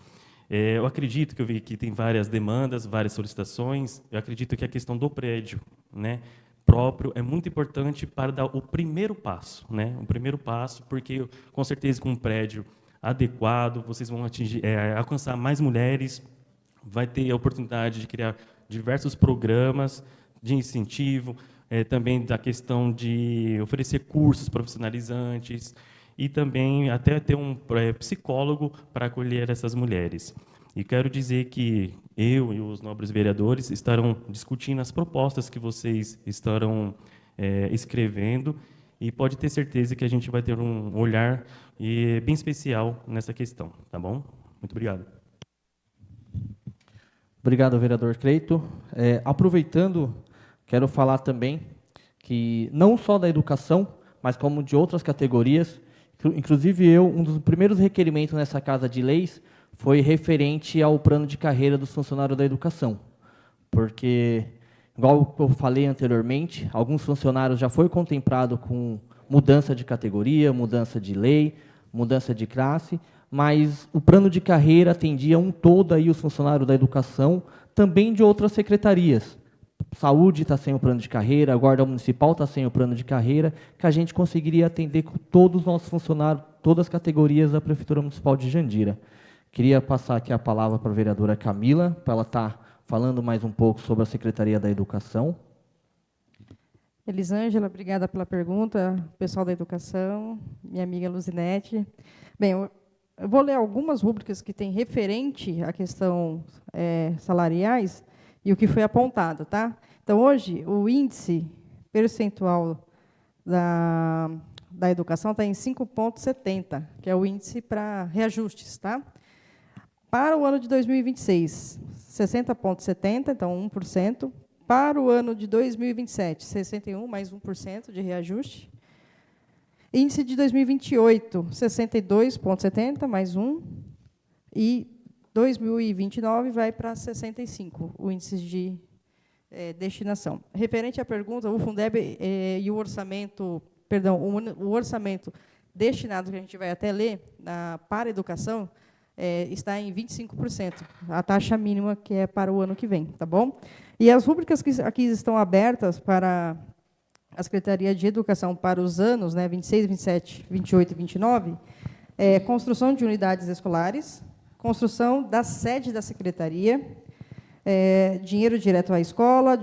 Eu acredito que eu vi que tem várias demandas, várias solicitações. Eu acredito que a questão do prédio, né, próprio é muito importante para dar o primeiro passo, né? O primeiro passo, porque com certeza com um prédio adequado vocês vão alcançar mais mulheres, vai ter a oportunidade de criar diversos programas de incentivo, também da questão de oferecer cursos profissionalizantes e também até ter um psicólogo para acolher essas mulheres. E quero dizer que eu e os nobres vereadores estarão discutindo as propostas que vocês estarão escrevendo e pode ter certeza que a gente vai ter um olhar bem especial nessa questão, tá bom? Muito obrigado. Obrigado, vereador Cleito. Aproveitando, quero falar também que não só da educação, mas como de outras categorias, inclusive um dos primeiros requerimentos nessa Casa de Leis foi referente ao plano de carreira dos funcionários da educação. Porque, igual eu falei anteriormente, alguns funcionários já foi contemplado com mudança de categoria, mudança de lei, mudança de classe, mas o plano de carreira atendia um todo aí os funcionários da educação, também de outras secretarias. Saúde está sem o plano de carreira, a Guarda Municipal está sem o plano de carreira, que a gente conseguiria atender com todos os nossos funcionários, todas as categorias da Prefeitura Municipal de Jandira. Queria passar aqui a palavra para a vereadora Camila, para ela estar falando mais um pouco sobre a Secretaria da Educação. Elisângela, obrigada pela pergunta. Pessoal da Educação, minha amiga Luzinete. Bem, eu vou ler algumas rúbricas que têm referente à questão salariais e o que foi apontado, tá? Então, hoje, o índice percentual da educação está em 5,70, que é o índice para reajustes, tá? Para o ano de 2026, 60,70, então 1%. Para o ano de 2027, 61, mais 1% de reajuste. Índice de 2028, 62,70, mais 1. E 2029 vai para 65, o índice de destinação. Referente à pergunta, o Fundeb e o orçamento, perdão, o orçamento destinado, que a gente vai até ler, para a educação, está em 25%, a taxa mínima que é para o ano que vem, tá bom? E as rúbricas que aqui estão abertas para a Secretaria de Educação para os anos, né, 26, 27, 28 e 29, construção de unidades escolares, construção da sede da secretaria, dinheiro direto à escola,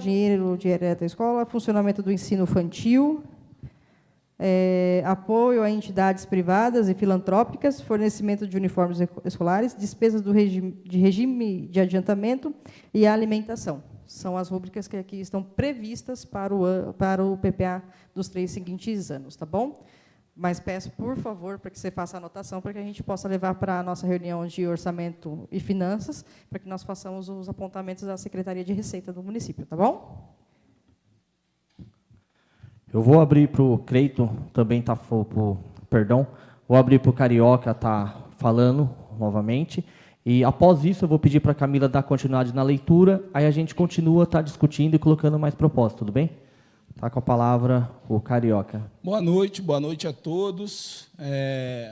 funcionamento do ensino infantil, apoio a entidades privadas e filantrópicas, fornecimento de uniformes escolares, despesas de regime de adiantamento e alimentação. São as rúbricas que aqui estão previstas para o PPA dos 3 seguintes anos, tá bom? Mas peço, por favor, para que você faça a anotação, para que a gente possa levar para a nossa reunião de orçamento e finanças, para que nós façamos os apontamentos da Secretaria de Receita do município, tá bom? Eu vou abrir para o Cleiton, também vou abrir para o Carioca estar falando novamente. E, após isso, eu vou pedir para a Camila dar continuidade na leitura, aí a gente continua discutindo e colocando mais propostas, tudo bem? Está com a palavra o Carioca. Boa noite a todos.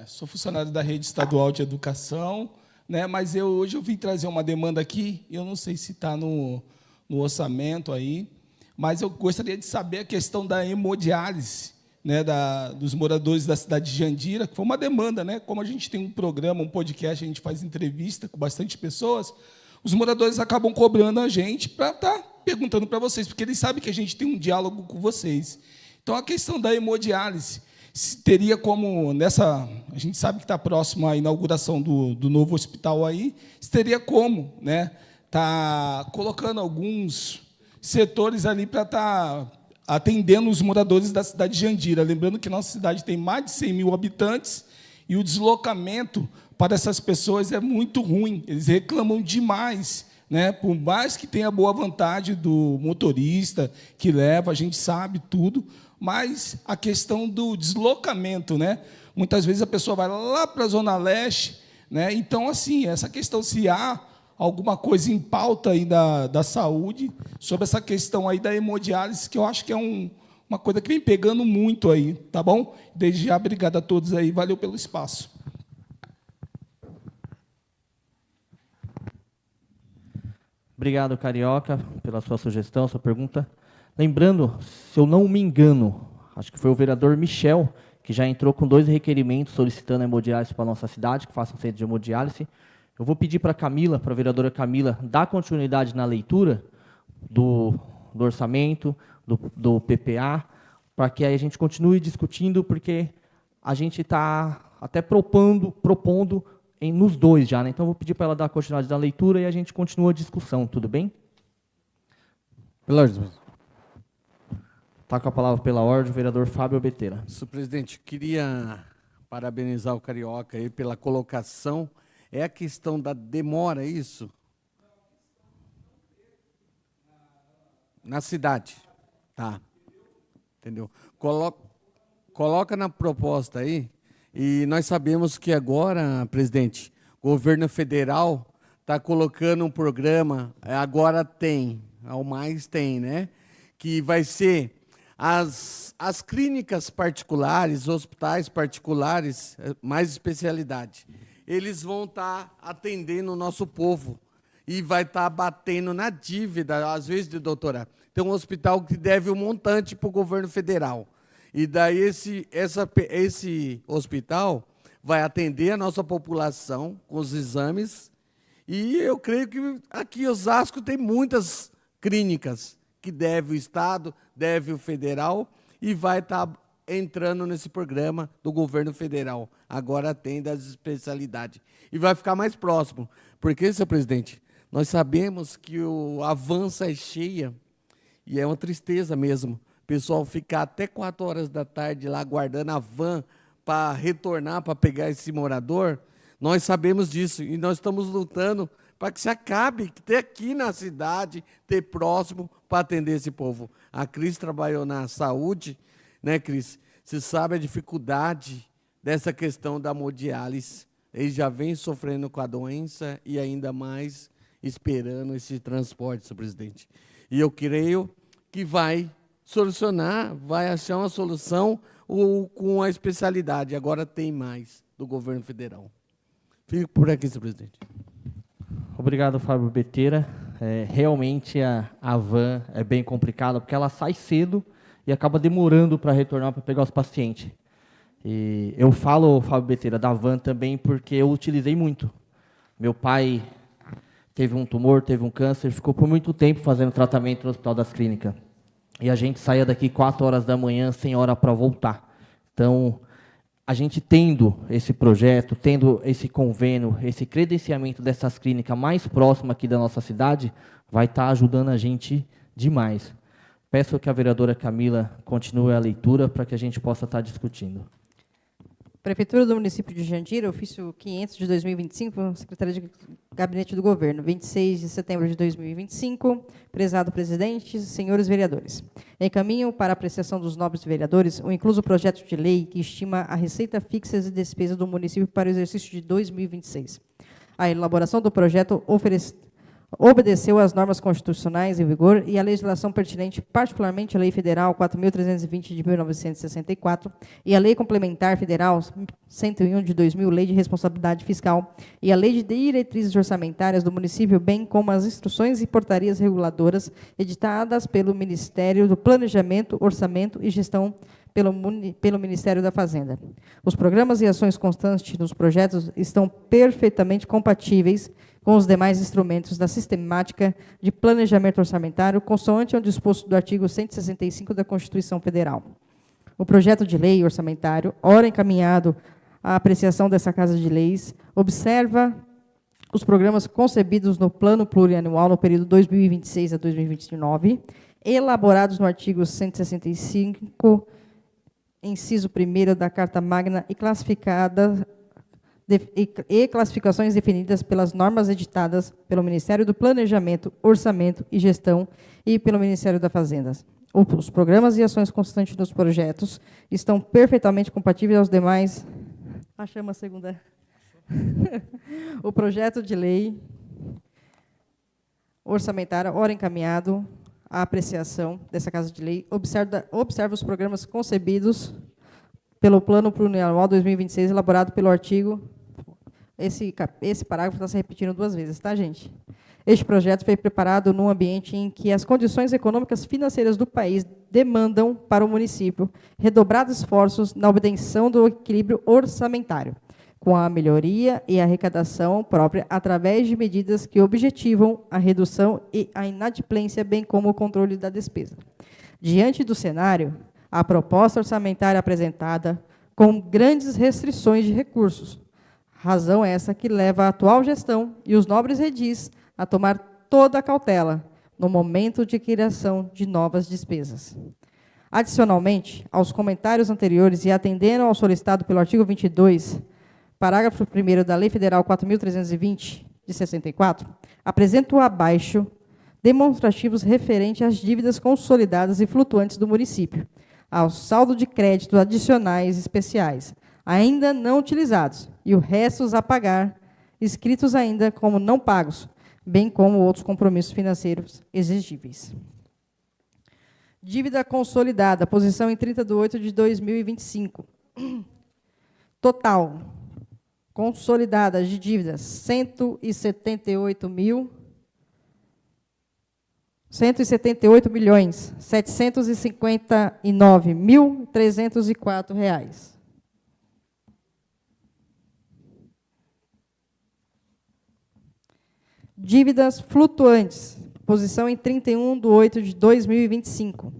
Sou funcionário da Rede Estadual de Educação, né, mas hoje eu vim trazer uma demanda aqui, eu não sei se está no orçamento aí, mas eu gostaria de saber a questão da hemodiálise, né, dos moradores da cidade de Jandira, que foi uma demanda, né? Como a gente tem um programa, um podcast, a gente faz entrevista com bastante pessoas, os moradores acabam cobrando a gente para estar perguntando para vocês, porque eles sabem que a gente tem um diálogo com vocês. Então, a questão da hemodiálise, se teria como, a gente sabe que está próximo à inauguração do novo hospital aí, se teria como, né, tá colocando alguns setores ali para estar atendendo os moradores da cidade de Jandira. Lembrando que nossa cidade tem mais de 100 mil habitantes e o deslocamento para essas pessoas é muito ruim. Eles reclamam demais, né? Por mais que tenha boa vontade do motorista que leva, a gente sabe tudo, mas a questão do deslocamento, né? Muitas vezes a pessoa vai lá para a Zona Leste, né? Então, assim, essa questão, se há alguma coisa em pauta aí da saúde, sobre essa questão aí da hemodiálise, que eu acho que é uma coisa que vem pegando muito aí, tá bom? Desde já, obrigado a todos aí, valeu pelo espaço. Obrigado, Carioca, pela sua sugestão, sua pergunta. Lembrando, se eu não me engano, acho que foi o vereador Michel, que já entrou com 2 requerimentos solicitando a hemodiálise para a nossa cidade, que façam centro de hemodiálise. Eu vou pedir para a vereadora Camila, dar continuidade na leitura do orçamento, do PPA, para que aí a gente continue discutindo, porque a gente está até propondo nos 2 já, né? Então, eu vou pedir para ela dar continuidade na leitura e a gente continua a discussão, tudo bem? Pela ordem. Está com a palavra pela ordem o vereador Fábio Betteira. Senhor presidente, queria parabenizar o Carioca aí pela colocação. É a questão da demora, isso? Na cidade. Tá. Entendeu? Coloca na proposta aí, e nós sabemos que agora, presidente, o governo federal está colocando um programa, agora tem, ao mais tem, né? Que vai ser as clínicas particulares, hospitais particulares, mais especialidade. Eles vão estar atendendo o nosso povo e vai estar batendo na dívida, às vezes, doutora. Tem um hospital que deve um montante para o governo federal. E daí esse hospital vai atender a nossa população com os exames. E eu creio que aqui em Osasco tem muitas clínicas que deve o Estado, deve o federal, e vai estar entrando nesse programa do governo federal. Agora tem das especialidades. E vai ficar mais próximo. Porque, senhor presidente, nós sabemos que a van sai cheia, e é uma tristeza mesmo. O pessoal ficar até 4 horas da tarde lá aguardando a van para retornar, para pegar esse morador. Nós sabemos disso e nós estamos lutando para que se acabe, que ter aqui na cidade, ter próximo para atender esse povo. A Cris trabalhou na saúde, né, Cris? Você sabe a dificuldade dessa questão da hemodiálise. Eles já vêm sofrendo com a doença e ainda mais esperando esse transporte, senhor presidente. E eu creio que vai solucionar, vai achar uma solução com a especialidade. Agora tem mais do governo federal. Fico por aqui, senhor presidente. Obrigado, Fábio Betteira. Realmente a van é bem complicada, porque ela sai cedo e acaba demorando para retornar para pegar os pacientes. E eu falo, Fábio Betteira, da van também porque eu utilizei muito. Meu pai teve um tumor, teve um câncer, ficou por muito tempo fazendo tratamento no Hospital das Clínicas. E a gente saía daqui 4 horas da manhã, sem hora para voltar. Então, a gente tendo esse projeto, tendo esse convênio, esse credenciamento dessas clínicas mais próximas aqui da nossa cidade, vai estar ajudando a gente demais. Peço que a vereadora Camila continue a leitura para que a gente possa estar discutindo. Prefeitura do município de Jandira, ofício 500 de 2025, Secretaria de Gabinete do Governo, 26 de setembro de 2025. Prezado presidente, senhores vereadores. Encaminho para apreciação dos nobres vereadores o incluso projeto de lei que estima a receita fixa e despesa do município para o exercício de 2026. A elaboração do projeto obedeceu às normas constitucionais em vigor e à legislação pertinente, particularmente a Lei Federal 4.320 de 1964 e a Lei Complementar Federal 101 de 2000, Lei de Responsabilidade Fiscal, e a Lei de Diretrizes Orçamentárias do município, bem como as instruções e portarias reguladoras editadas pelo Ministério do Planejamento, Orçamento e Gestão pelo Ministério da Fazenda. Os programas e ações constantes nos projetos estão perfeitamente compatíveis com os demais instrumentos da sistemática de planejamento orçamentário, consoante ao disposto do artigo 165 da Constituição Federal. O projeto de lei orçamentário, ora encaminhado à apreciação dessa Casa de Leis, observa os programas concebidos no Plano Plurianual no período 2026 a 2029, elaborados no artigo 165, inciso 1º da Carta Magna e classificações definidas pelas normas editadas pelo Ministério do Planejamento, Orçamento e Gestão e pelo Ministério da Fazenda. Os programas e ações constantes dos projetos estão perfeitamente compatíveis aos demais... Achamos a segunda. O projeto de lei orçamentária, ora encaminhado à apreciação dessa Casa de Lei, observa os programas concebidos pelo Plano Plurianual 2026, elaborado pelo artigo... Esse parágrafo está se repetindo 2 vezes, tá, gente? Este projeto foi preparado num ambiente em que as condições econômicas financeiras do país demandam para o município redobrados esforços na obtenção do equilíbrio orçamentário, com a melhoria e arrecadação própria através de medidas que objetivam a redução e a inadimplência, bem como o controle da despesa. Diante do cenário, a proposta orçamentária apresentada com grandes restrições de recursos, razão essa que leva a atual gestão e os nobres redis a tomar toda a cautela no momento de criação de novas despesas. Adicionalmente, aos comentários anteriores e atendendo ao solicitado pelo artigo 22, parágrafo 1º da Lei Federal 4.320, de 64, apresento abaixo demonstrativos referentes às dívidas consolidadas e flutuantes do município, ao saldo de crédito adicionais especiais, ainda não utilizados, e os restos a pagar, escritos ainda como não pagos, bem como outros compromissos financeiros exigíveis. Dívida consolidada, posição em 30/8 de 2025. Total consolidada de dívidas, 178.759.304 reais. Dívidas flutuantes, posição em 31/8 de 2025,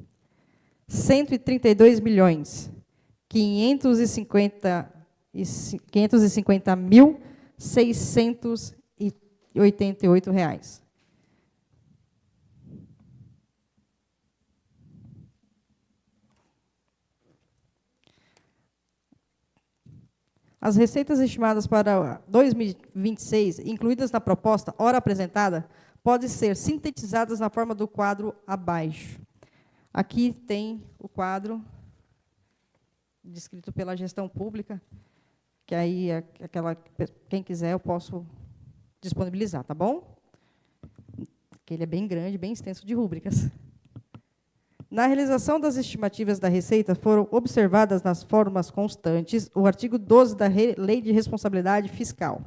132.550.688 reais. As receitas estimadas para 2026, incluídas na proposta, ora apresentada, podem ser sintetizadas na forma do quadro abaixo. Aqui tem o quadro descrito pela gestão pública, que aí, quem quiser, eu posso disponibilizar, tá bom? Que ele é bem grande, bem extenso de rúbricas. Na realização das estimativas da receita, foram observadas nas formas constantes o artigo 12 da Lei de Responsabilidade Fiscal,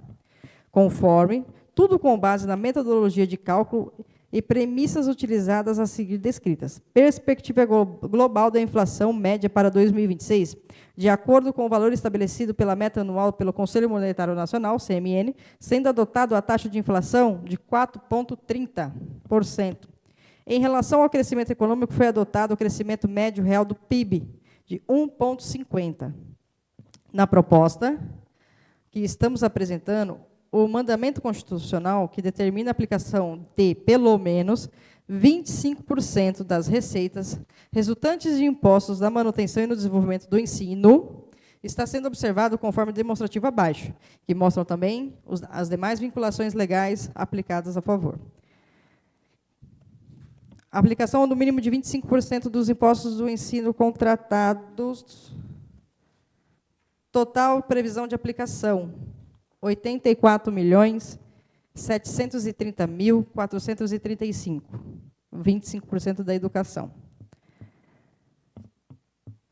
conforme, tudo com base na metodologia de cálculo e premissas utilizadas a seguir descritas. Perspectiva global da inflação média para 2026, de acordo com o valor estabelecido pela meta anual pelo Conselho Monetário Nacional, CMN, sendo adotado a taxa de inflação de 4,30%. Em relação ao crescimento econômico, foi adotado o crescimento médio real do PIB, de 1,50%. Na proposta que estamos apresentando, o mandamento constitucional que determina a aplicação de, pelo menos, 25% das receitas resultantes de impostos da manutenção e no desenvolvimento do ensino está sendo observado conforme demonstrativo abaixo, que mostram também as demais vinculações legais aplicadas a favor. A aplicação do mínimo de 25% dos impostos do ensino contratados. Total previsão de aplicação, 84.730.435, 25% da educação.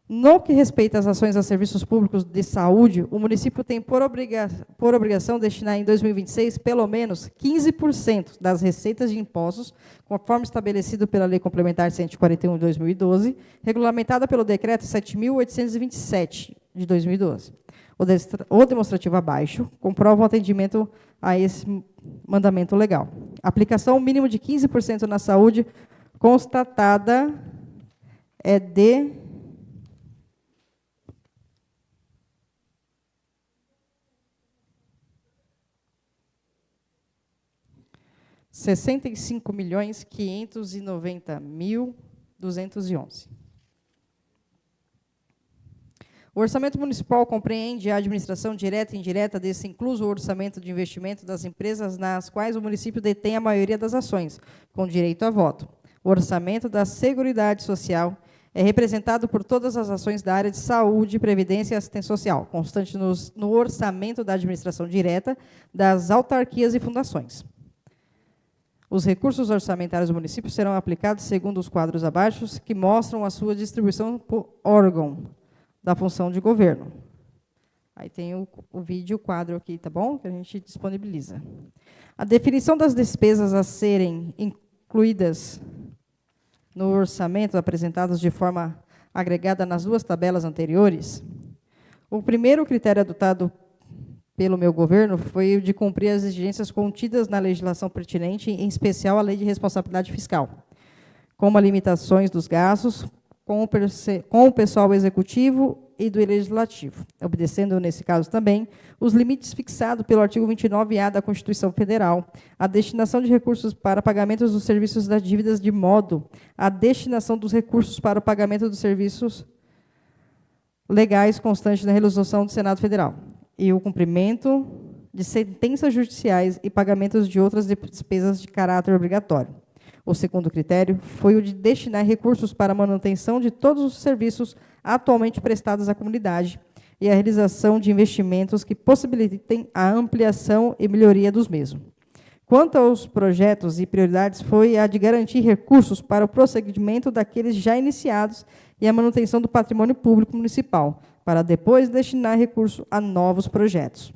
No que respeita às ações a serviços públicos de saúde, o município tem por obrigação destinar em 2026 pelo menos 15% das receitas de impostos, conforme estabelecido pela Lei Complementar 141 de 2012, regulamentada pelo Decreto 7.827 de 2012. O demonstrativo abaixo comprova o atendimento a esse mandamento legal. Aplicação mínimo de 15% na saúde constatada é de 65.590.211. O orçamento municipal compreende a administração direta e indireta desse incluso o orçamento de investimento das empresas nas quais o município detém a maioria das ações, com direito a voto. O orçamento da Seguridade Social é representado por todas as ações da área de saúde, previdência e assistência social, constante no orçamento da administração direta, das autarquias e fundações. Os recursos orçamentários do município serão aplicados segundo os quadros abaixo, que mostram a sua distribuição por órgão da função de governo. Aí tem o vídeo, o quadro aqui, tá bom? Que a gente disponibiliza. A definição das despesas a serem incluídas no orçamento, apresentadas de forma agregada nas duas tabelas anteriores. O primeiro critério adotado pelo meu governo foi o de cumprir as exigências contidas na legislação pertinente, em especial a Lei de Responsabilidade Fiscal, como as limitações dos gastos, com o pessoal executivo e do legislativo, obedecendo, nesse caso também, os limites fixados pelo artigo 29A da Constituição Federal, a destinação de recursos para pagamentos dos serviços das dívidas, de modo a destinação dos recursos para o pagamento dos serviços legais constante na resolução do Senado Federal, e o cumprimento de sentenças judiciais e pagamentos de outras despesas de caráter obrigatório. O segundo critério foi o de destinar recursos para a manutenção de todos os serviços atualmente prestados à comunidade e a realização de investimentos que possibilitem a ampliação e melhoria dos mesmos. Quanto aos projetos e prioridades, foi a de garantir recursos para o prosseguimento daqueles já iniciados e a manutenção do patrimônio público municipal, para depois destinar recursos a novos projetos.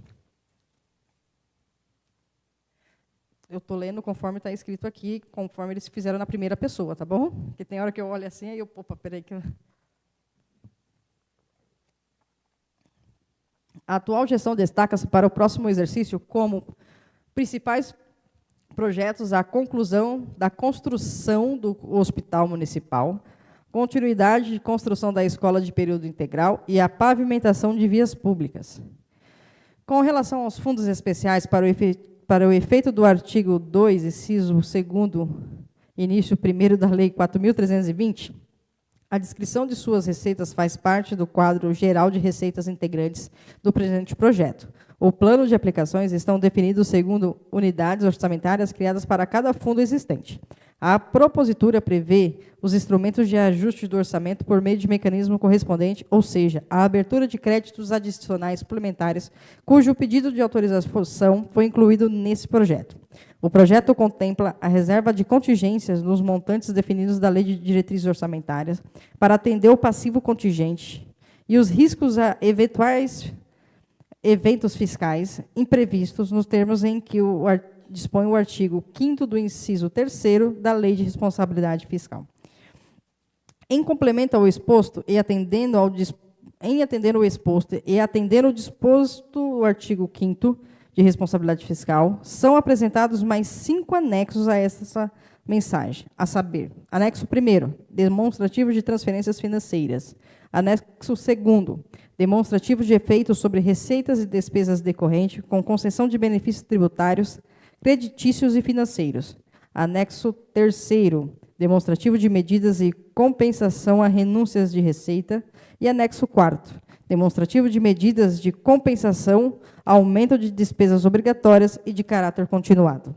Eu estou lendo conforme está escrito aqui, conforme eles fizeram na primeira pessoa, tá bom? Porque tem hora que eu olho assim, aí eu... Opa, peraí que... A atual gestão destaca-se para o próximo exercício como principais projetos a conclusão da construção do Hospital Municipal, continuidade de construção da escola de período integral e a pavimentação de vias públicas. Com relação aos fundos especiais para o efeito do artigo 2, inciso 2º, início 1º da Lei 4.320, a descrição de suas receitas faz parte do quadro geral de receitas integrantes do presente projeto. O plano de aplicações estão definidos segundo unidades orçamentárias criadas para cada fundo existente. A propositura prevê os instrumentos de ajuste do orçamento por meio de mecanismo correspondente, ou seja, a abertura de créditos adicionais suplementares, cujo pedido de autorização foi incluído nesse projeto. O projeto contempla a reserva de contingências nos montantes definidos da Lei de Diretrizes Orçamentárias para atender o passivo contingente e os riscos a eventuais eventos fiscais imprevistos nos termos em que o dispõe o artigo 5º do inciso 3º da Lei de Responsabilidade Fiscal. Em complemento ao exposto e atendendo ao o disposto o artigo 5º de responsabilidade fiscal, são apresentados mais 5 anexos a essa mensagem, a saber, anexo 1º, demonstrativo de transferências financeiras, anexo 2º, demonstrativo de efeitos sobre receitas e despesas decorrentes com concessão de benefícios tributários, creditícios e financeiros, anexo 3º, demonstrativo de medidas e compensação a renúncias de receita, e anexo 4º, demonstrativo de medidas de compensação, aumento de despesas obrigatórias e de caráter continuado.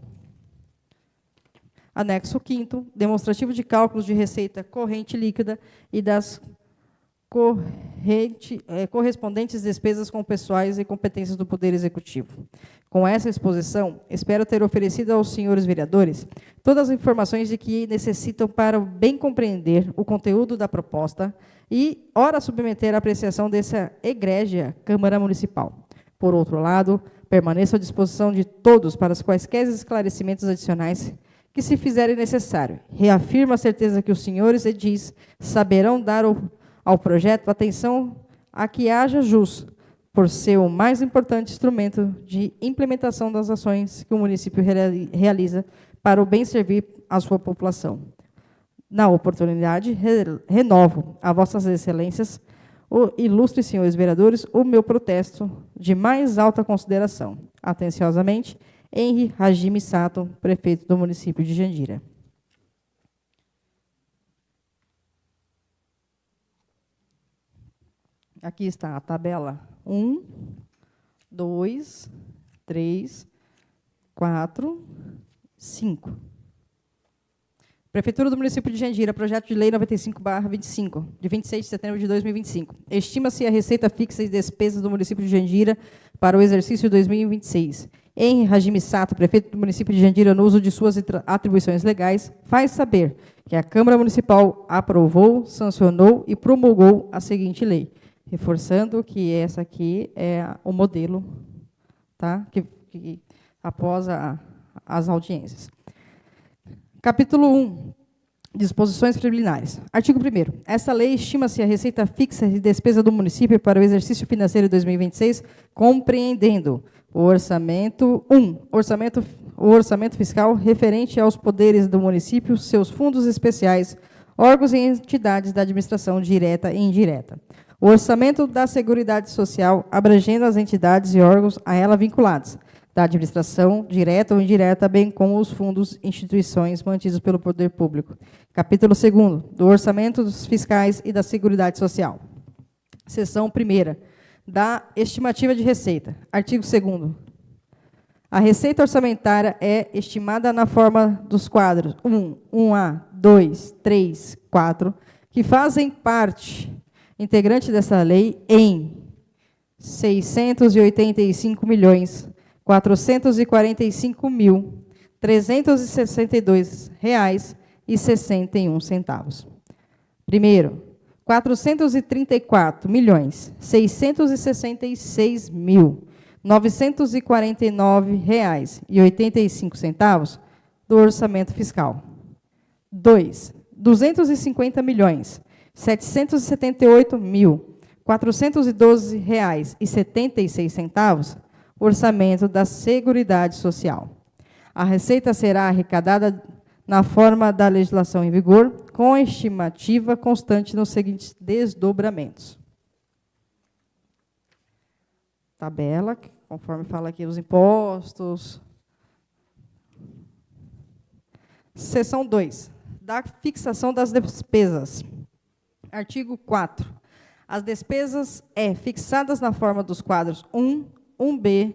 Anexo 5º, demonstrativo de cálculos de receita corrente líquida e das correspondentes despesas com pessoais e competências do Poder Executivo. Com essa exposição, espero ter oferecido aos senhores vereadores todas as informações de que necessitam para bem compreender o conteúdo da proposta e, ora, submeter à apreciação dessa egrégia Câmara Municipal. Por outro lado, permaneço à disposição de todos para os quaisquer esclarecimentos adicionais que se fizerem necessário. Reafirmo a certeza que os senhores edis saberão dar ao projeto atenção a que haja jus, por ser o mais importante instrumento de implementação das ações que o município realiza para o bem servir à sua população. Na oportunidade, renovo a vossas excelências, ilustres senhores vereadores, o meu protesto de mais alta consideração. Atenciosamente, Henri Hajime Sato, prefeito do município de Jandira. Aqui está a tabela 1, 2, 3, 4, 5. Prefeitura do município de Jandira, projeto de lei 95/25, de 26 de setembro de 2025. Estima-se a receita fixa e despesas do município de Jandira para o exercício 2026. Henri Hajime Sato, prefeito do município de Jandira, no uso de suas atribuições legais, faz saber que a Câmara Municipal aprovou, sancionou e promulgou a seguinte lei, reforçando que essa aqui é o modelo, tá? que após as audiências. Capítulo 1. Disposições preliminares. Artigo 1º. Essa lei estima-se a receita fixa e despesa do município para o exercício financeiro de 2026, compreendendo o orçamento o orçamento fiscal referente aos poderes do município, seus fundos especiais, órgãos e entidades da administração direta e indireta. O orçamento da Seguridade Social, abrangendo as entidades e órgãos a ela vinculados, da administração direta ou indireta, bem como os fundos e instituições mantidos pelo poder público. Capítulo 2º, do orçamento dos fiscais e da Seguridade Social. Seção 1ª, da estimativa de receita. Artigo 2º. A receita orçamentária é estimada na forma dos quadros 1A, 2, 3, 4, que fazem parte integrante dessa lei em R$ 685.445.362,61. Primeiro, R$ 434.666.949,85 do orçamento fiscal. 2. R$ 250.778.412,76 orçamento da Seguridade Social. A receita será arrecadada na forma da legislação em vigor, com a estimativa constante nos seguintes desdobramentos. Tabela, conforme fala aqui os impostos. Seção 2, da fixação das despesas. Artigo 4. As despesas fixadas na forma dos quadros 1, 1B,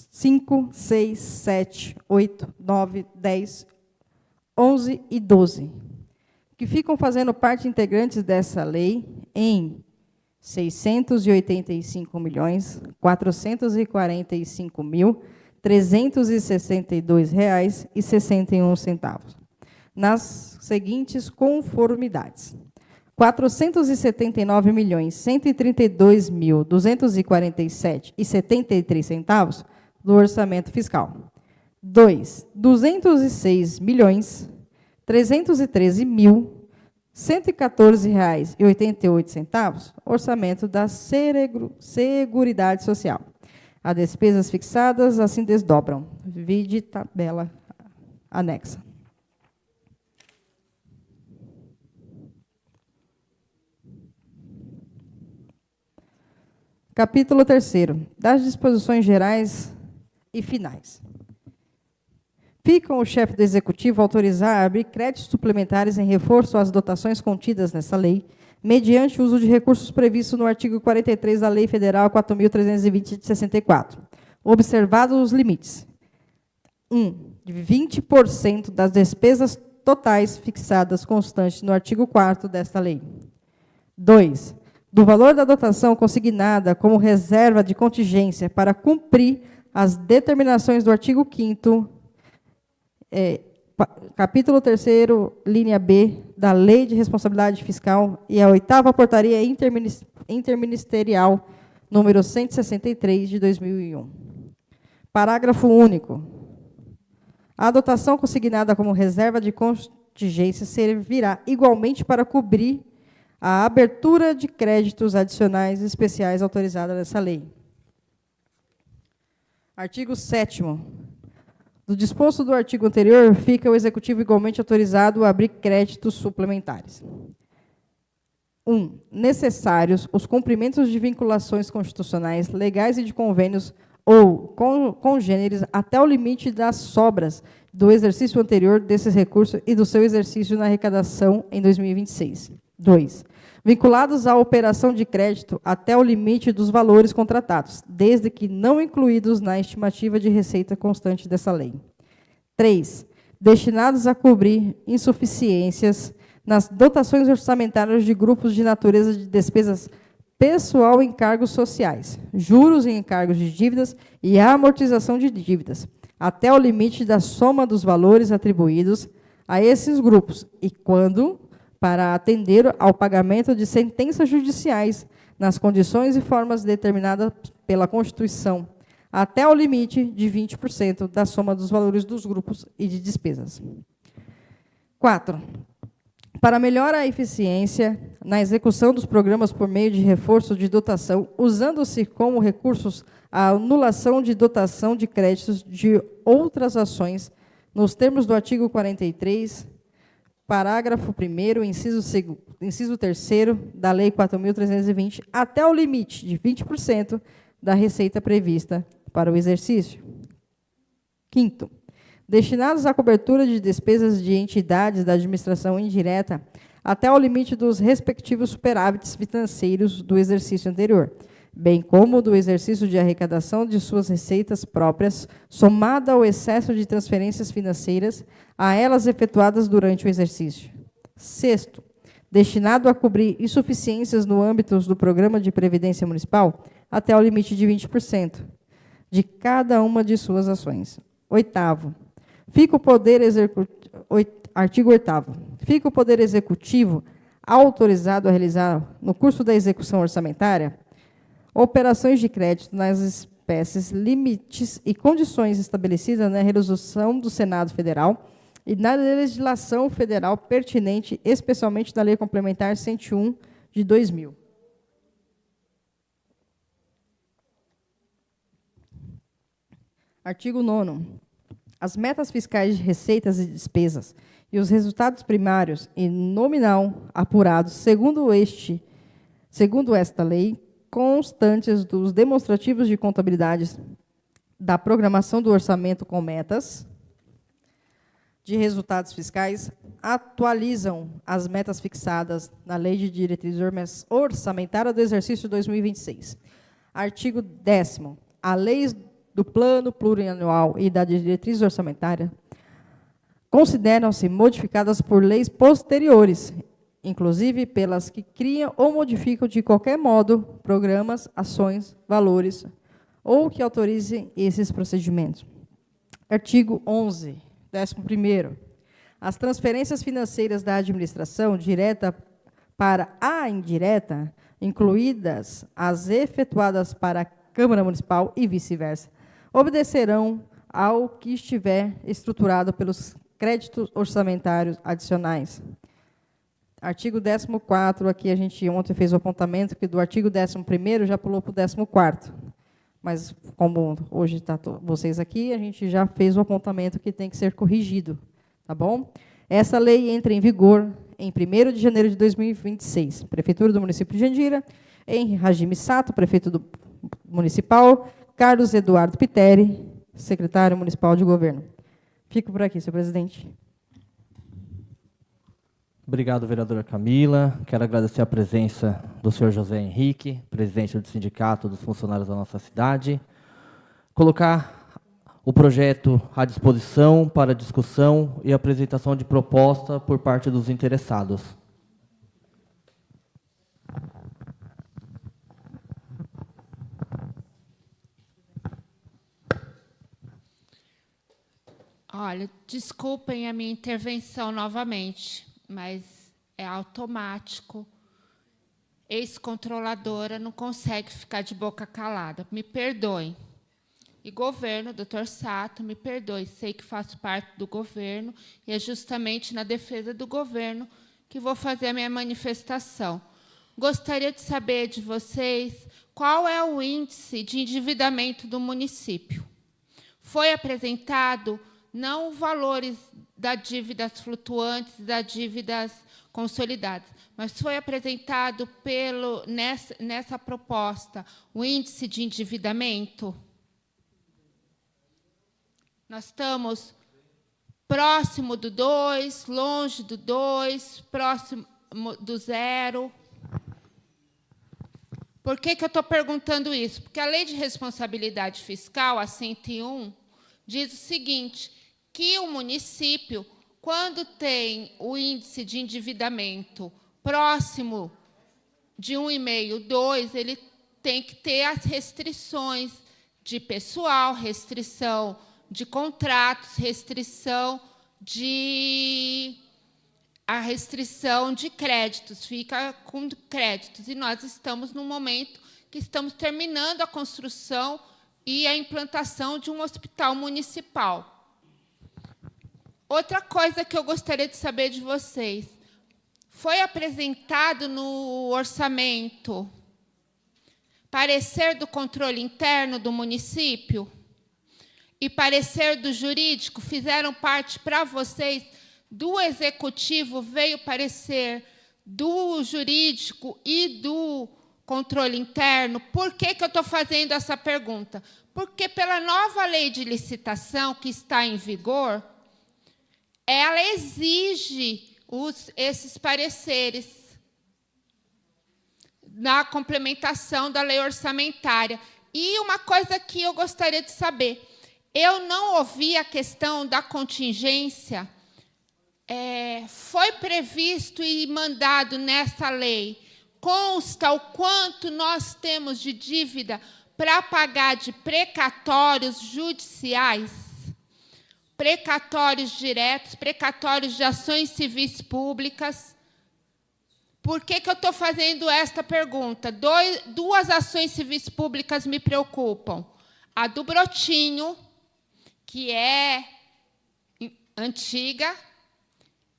5, 6, 7, 8, 9, 10, 11 e 12, que ficam fazendo parte integrantes dessa lei em R$ 685.445.362,61, nas seguintes conformidades: R$ 479.132.247,73 do orçamento fiscal. 2, R$ 206.313.114,88, orçamento da Seguridade Social. As despesas fixadas assim desdobram. Vide tabela anexa. Capítulo 3º, das disposições gerais e finais. Fica o chefe do Executivo autorizar a abrir créditos suplementares em reforço às dotações contidas nessa lei, mediante o uso de recursos previstos no artigo 43 da Lei Federal 4.320 de 64, observados os limites. 1. De 20% das despesas totais fixadas constantes no artigo 4º desta lei. 2. Do valor da dotação consignada como reserva de contingência para cumprir as determinações do artigo 5º, capítulo 3º, linha B, da Lei de Responsabilidade Fiscal e a 8ª Portaria Interministerial, número 163, de 2001. Parágrafo único. A dotação consignada como reserva de contingência servirá igualmente para cobrir a abertura de créditos adicionais especiais autorizada nessa lei. Artigo 7º. Do disposto do artigo anterior, fica o Executivo igualmente autorizado a abrir créditos suplementares. 1. Necessários os cumprimentos de vinculações constitucionais, legais e de convênios ou congêneres até o limite das sobras do exercício anterior desses recursos e do seu exercício na arrecadação em 2026. 2. Vinculados à operação de crédito até o limite dos valores contratados, desde que não incluídos na estimativa de receita constante dessa lei. 3. Destinados a cobrir insuficiências nas dotações orçamentárias de grupos de natureza de despesas pessoal em encargos sociais, juros em encargos de dívidas e amortização de dívidas, até o limite da soma dos valores atribuídos a esses grupos, e quando para atender ao pagamento de sentenças judiciais nas condições e formas determinadas pela Constituição, até o limite de 20% da soma dos valores dos grupos e de despesas. 4. Para melhorar a eficiência na execução dos programas por meio de reforço de dotação, usando-se como recursos a anulação de dotação de créditos de outras ações, nos termos do artigo 43, parágrafo 1º, inciso 3º da Lei 4.320, até o limite de 20% da receita prevista para o exercício. 5º. Destinados à cobertura de despesas de entidades da administração indireta, até o limite dos respectivos superávites financeiros do exercício anterior, bem como do exercício de arrecadação de suas receitas próprias, somada ao excesso de transferências financeiras a elas efetuadas durante o exercício. 6º. Destinado a cobrir insuficiências no âmbito do Programa de Previdência Municipal, até o limite de 20% de cada uma de suas ações. 8º. Fica o Poder Executivo, artigo 8º. Fica o Poder Executivo autorizado a realizar, no curso da execução orçamentária, operações de crédito nas espécies, limites e condições estabelecidas na resolução do Senado Federal e na legislação federal pertinente, especialmente na Lei Complementar 101 de 2000. Artigo 9º. As metas fiscais de receitas e despesas e os resultados primários e nominal apurados segundo esta lei, constantes dos demonstrativos de contabilidade da programação do orçamento com metas de resultados fiscais, atualizam as metas fixadas na Lei de Diretrizes Orçamentárias do Exercício 2026. Artigo 10º. A lei do Plano Plurianual e da Diretriz Orçamentária consideram-se modificadas por leis posteriores, inclusive pelas que criam ou modificam de qualquer modo programas, ações, valores, ou que autorizem esses procedimentos. Artigo 11, 11º. As transferências financeiras da administração, direta para a indireta, incluídas as efetuadas para a Câmara Municipal e vice-versa, obedecerão ao que estiver estruturado pelos créditos orçamentários adicionais. Artigo 14º, aqui a gente ontem fez o apontamento que do artigo 11º já pulou para o 14º. Mas, como hoje está vocês aqui, a gente já fez o apontamento que tem que ser corrigido. Tá bom? Essa lei entra em vigor em 1º de janeiro de 2026. Prefeitura do município de Jandira, em Hajime Sato, prefeito municipal, Carlos Eduardo Piteri, secretário municipal de governo. Fico por aqui, senhor presidente. Obrigado, vereadora Camila. Quero agradecer a presença do senhor José Henrique, presidente do Sindicato dos Funcionários da nossa cidade. Colocar o projeto à disposição para discussão e apresentação de proposta por parte dos interessados. Olha, desculpem a minha intervenção novamente, mas é automático. Ex-controladora não consegue ficar de boca calada. Me perdoem. E governo, doutor Sato, me perdoe. Sei que faço parte do governo e é justamente na defesa do governo que vou fazer a minha manifestação. Gostaria de saber de vocês qual é o índice de endividamento do município. Foi apresentado não valores das dívidas flutuantes, das dívidas consolidadas, mas foi apresentado nessa proposta o índice de endividamento. Nós estamos próximo do 2, longe do 2, próximo do 0. Por que eu estou perguntando isso? Porque a Lei de Responsabilidade Fiscal, a 101, diz o seguinte, que o município, quando tem o índice de endividamento próximo de 1,5, 2, ele tem que ter as restrições de pessoal, restrição de contratos, a restrição de créditos, fica com créditos. E nós estamos num momento que estamos terminando a construção e a implantação de um hospital municipal. Outra coisa que eu gostaria de saber de vocês, foi apresentado no orçamento parecer do controle interno do município e parecer do jurídico, fizeram parte para vocês, do executivo veio parecer do jurídico e do controle interno. Por que eu estou fazendo essa pergunta? Porque pela nova lei de licitação que está em vigor, ela exige esses pareceres na complementação da lei orçamentária. E uma coisa que eu gostaria de saber, eu não ouvi a questão da contingência. Foi previsto e mandado nessa lei, consta o quanto nós temos de dívida para pagar de precatórios judiciais, precatórios diretos, precatórios de ações civis públicas. Por que eu estou fazendo esta pergunta? Duas ações civis públicas me preocupam. A do Brotinho, que é antiga,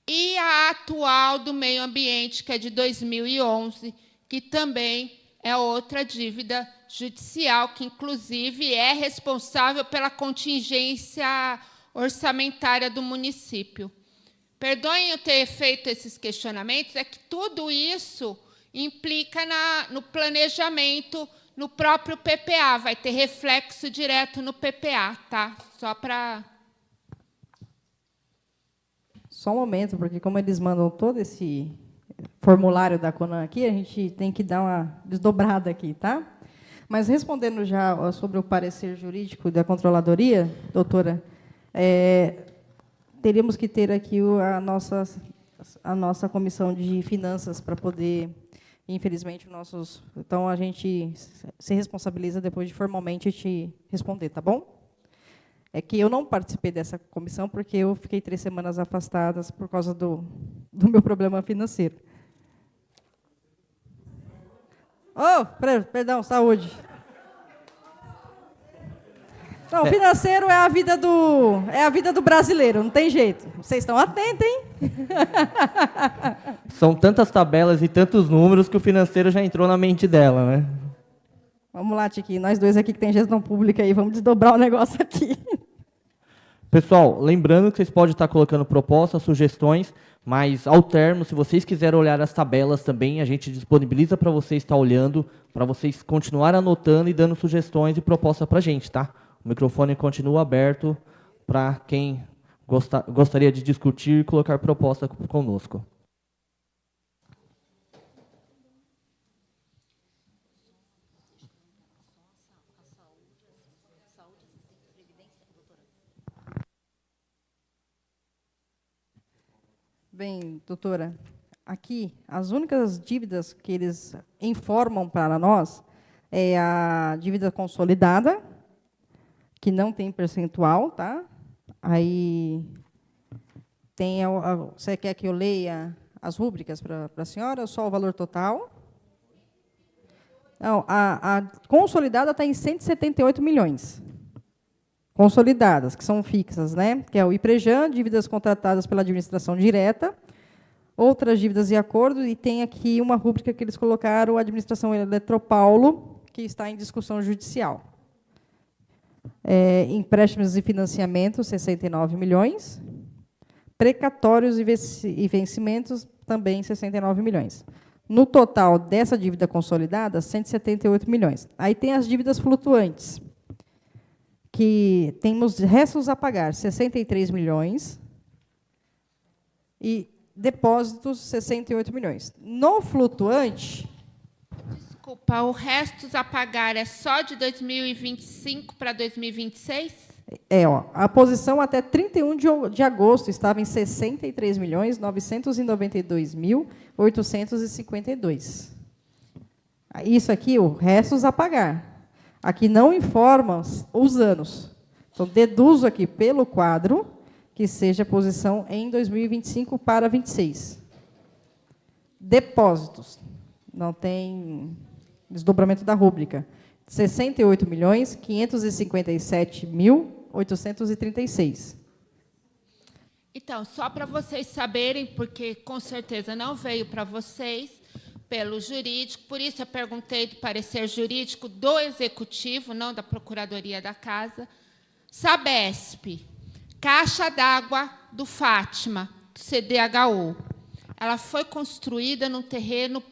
e a atual do meio ambiente, que é de 2011, que também é outra dívida judicial, que, inclusive, é responsável pela contingência orçamentária do município. Perdoem eu ter feito esses questionamentos, é que tudo isso implica no planejamento, no próprio PPA, vai ter reflexo direto no PPA, tá? Só para... Só um momento, porque como eles mandam todo esse formulário da CONAN aqui, a gente tem que dar uma desdobrada aqui, tá? Mas respondendo já sobre o parecer jurídico da controladoria, doutora, teríamos que ter aqui a nossa comissão de finanças para poder, infelizmente, então a gente se responsabiliza depois de formalmente te responder, tá bom? É que eu não participei dessa comissão porque eu fiquei 3 semanas afastada por causa do meu problema financeiro. Oh, perdão, saúde. Não, o financeiro é a vida do brasileiro, não tem jeito. Vocês estão atentos, hein? São tantas tabelas e tantos números que o financeiro já entrou na mente dela, né? Vamos lá, Tiquinho. Nós dois aqui que tem gestão pública aí, vamos desdobrar o negócio aqui. Pessoal, lembrando que vocês podem estar colocando propostas, sugestões, mas ao termo, se vocês quiserem olhar as tabelas também, a gente disponibiliza para vocês estar olhando, para vocês continuarem anotando e dando sugestões e propostas para a gente, tá? O microfone continua aberto para quem gostaria de discutir e colocar proposta conosco. Bem, doutora, aqui as únicas dívidas que eles informam para nós é a dívida consolidada, que não tem percentual, tá? Aí tem você quer que eu leia as rúbricas para a senhora ou só o valor total? Não, a consolidada está em 178 milhões. Consolidadas, que são fixas, né? Que é o IPREJAN, dívidas contratadas pela administração direta, outras dívidas e acordos, e tem aqui uma rúbrica que eles colocaram, a administração Eletropaulo, que está em discussão judicial. Empréstimos e financiamentos, 69 milhões. Precatórios e vencimentos, também 69 milhões. No total dessa dívida consolidada, 178 milhões. Aí tem as dívidas flutuantes, que temos restos a pagar, 63 milhões, e depósitos, 68 milhões. No flutuante... Desculpa, o restos a pagar é só de 2025 para 2026? A posição até 31 de agosto estava em 63 milhões 992 mil 852. Isso aqui, o restos a pagar. Aqui não informa os anos. Então, deduzo aqui pelo quadro que seja a posição em 2025 para 26. Depósitos. Não tem desdobramento da rúbrica. 68 milhões 557 mil 836. Então, só para vocês saberem, porque com certeza não veio para vocês, pelo jurídico, por isso eu perguntei do parecer jurídico do Executivo, não da Procuradoria da Casa. Sabesp, Caixa d'Água do Fátima, do CDHU. Ela foi construída num terreno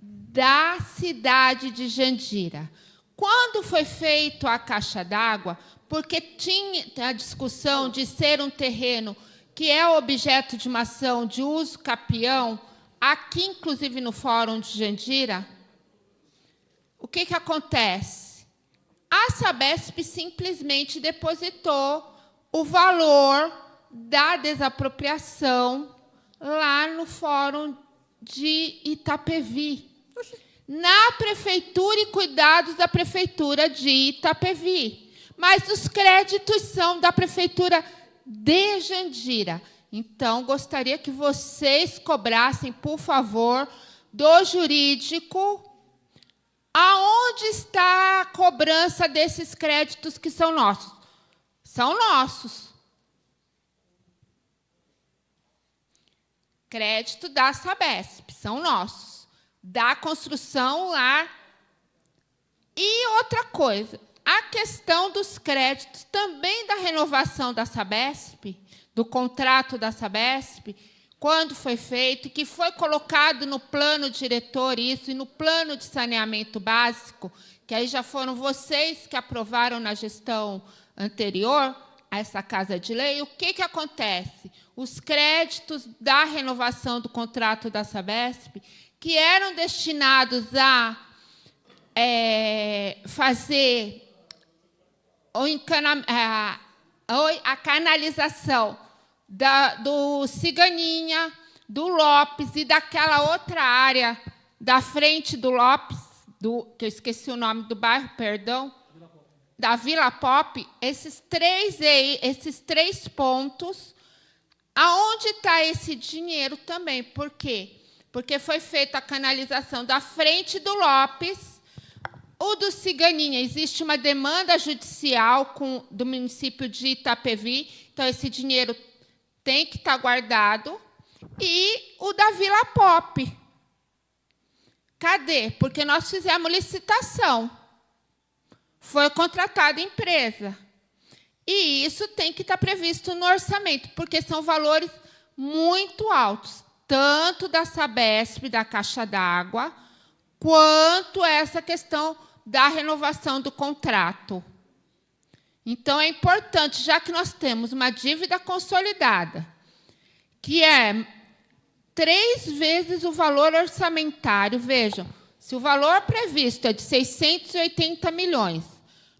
da cidade de Jandira. Quando foi feito a Caixa d'Água, porque tinha a discussão de ser um terreno que é objeto de uma ação de uso capião, aqui, inclusive, no Fórum de Jandira, o que acontece? A Sabesp simplesmente depositou o valor da desapropriação lá no Fórum de Itapevi, na Prefeitura e cuidados da Prefeitura de Itapevi. Mas os créditos são da Prefeitura de Jandira. Então, gostaria que vocês cobrassem, por favor, do jurídico, aonde está a cobrança desses créditos que são nossos. São nossos. Crédito da Sabesp, são nossos. Da construção lá. E outra coisa, a questão dos créditos também da renovação da Sabesp, do contrato da Sabesp, quando foi feito, que foi colocado no plano diretor isso, e no plano de saneamento básico, que aí já foram vocês que aprovaram na gestão anterior a essa Casa de Lei, o que acontece? Os créditos da renovação do contrato da Sabesp, que eram destinados a fazer a canalização do Ciganinha, do Lopes e daquela outra área da frente do Lopes, que eu esqueci o nome do bairro, perdão, da Vila Pop, esses três pontos, aonde está esse dinheiro também? Por quê? Porque foi feita a canalização da frente do Lopes, O do Ciganinha, existe uma demanda judicial do município de Itapevi, então esse dinheiro tem que estar guardado. E o da Vila Pop. Cadê? Porque nós fizemos licitação. Foi contratada a empresa. E isso tem que estar previsto no orçamento, porque são valores muito altos, tanto da Sabesp, da Caixa d'Água, quanto essa questão da renovação do contrato. Então, é importante, já que nós temos uma dívida consolidada, que é 3 vezes o valor orçamentário. Vejam, se o valor previsto é de 680 milhões,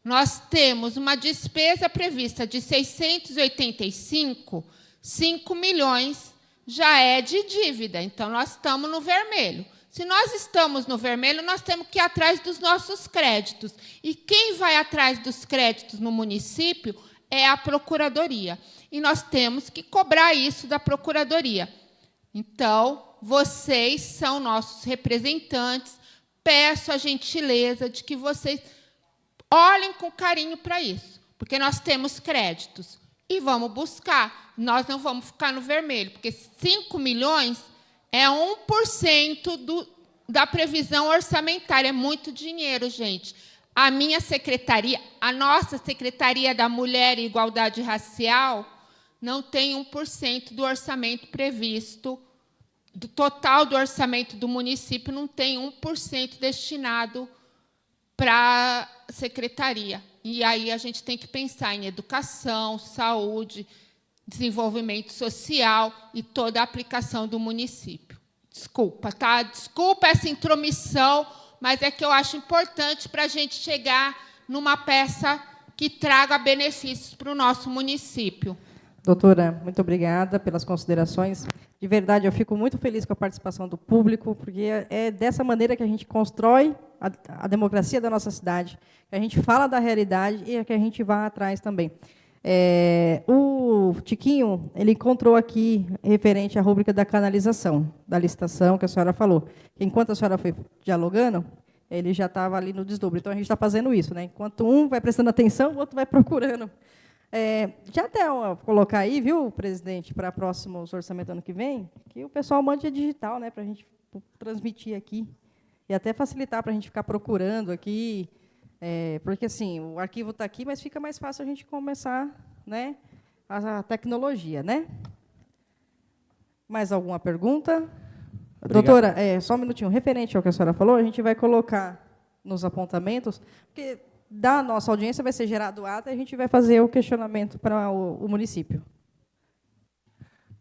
nós temos uma despesa prevista de 685, 5 milhões já é de dívida. Então, nós estamos no vermelho. Se nós estamos no vermelho, nós temos que ir atrás dos nossos créditos. E quem vai atrás dos créditos no município é a Procuradoria. E nós temos que cobrar isso da Procuradoria. Então, vocês são nossos representantes. Peço a gentileza de que vocês olhem com carinho para isso, porque nós temos créditos e vamos buscar. Nós não vamos ficar no vermelho, porque 5 milhões é 1% da previsão orçamentária. É muito dinheiro, gente. A minha secretaria, a nossa Secretaria da Mulher e Igualdade Racial, não tem 1% do orçamento previsto. Do total do orçamento do município, não tem 1% destinado para a secretaria. E aí a gente tem que pensar em educação, saúde, desenvolvimento social e toda a aplicação do município. Desculpa, tá? Desculpa essa intromissão, mas é que eu acho importante para a gente chegar numa peça que traga benefícios para o nosso município. Doutora, muito obrigada pelas considerações. De verdade, eu fico muito feliz com a participação do público, porque é dessa maneira que a gente constrói a democracia da nossa cidade, que a gente fala da realidade e que a gente vai atrás também. O Tiquinho, ele encontrou aqui, referente à rúbrica da canalização, da licitação que a senhora falou. Enquanto a senhora foi dialogando, ele já estava ali no desdobro. Então, a gente está fazendo isso, né? Enquanto um vai prestando atenção, o outro vai procurando. Já até colocar aí, viu, presidente, para próximos orçamentos ano que vem, que o pessoal mande a digital, né, para a gente transmitir aqui. E até facilitar para a gente ficar procurando aqui, porque assim, o arquivo está aqui, mas fica mais fácil a gente começar, né, a tecnologia, né? Mais alguma pergunta? Obrigado. Doutora, só um minutinho, referente ao que a senhora falou, a gente vai colocar nos apontamentos, porque da nossa audiência vai ser gerado ata e a gente vai fazer o questionamento para o município.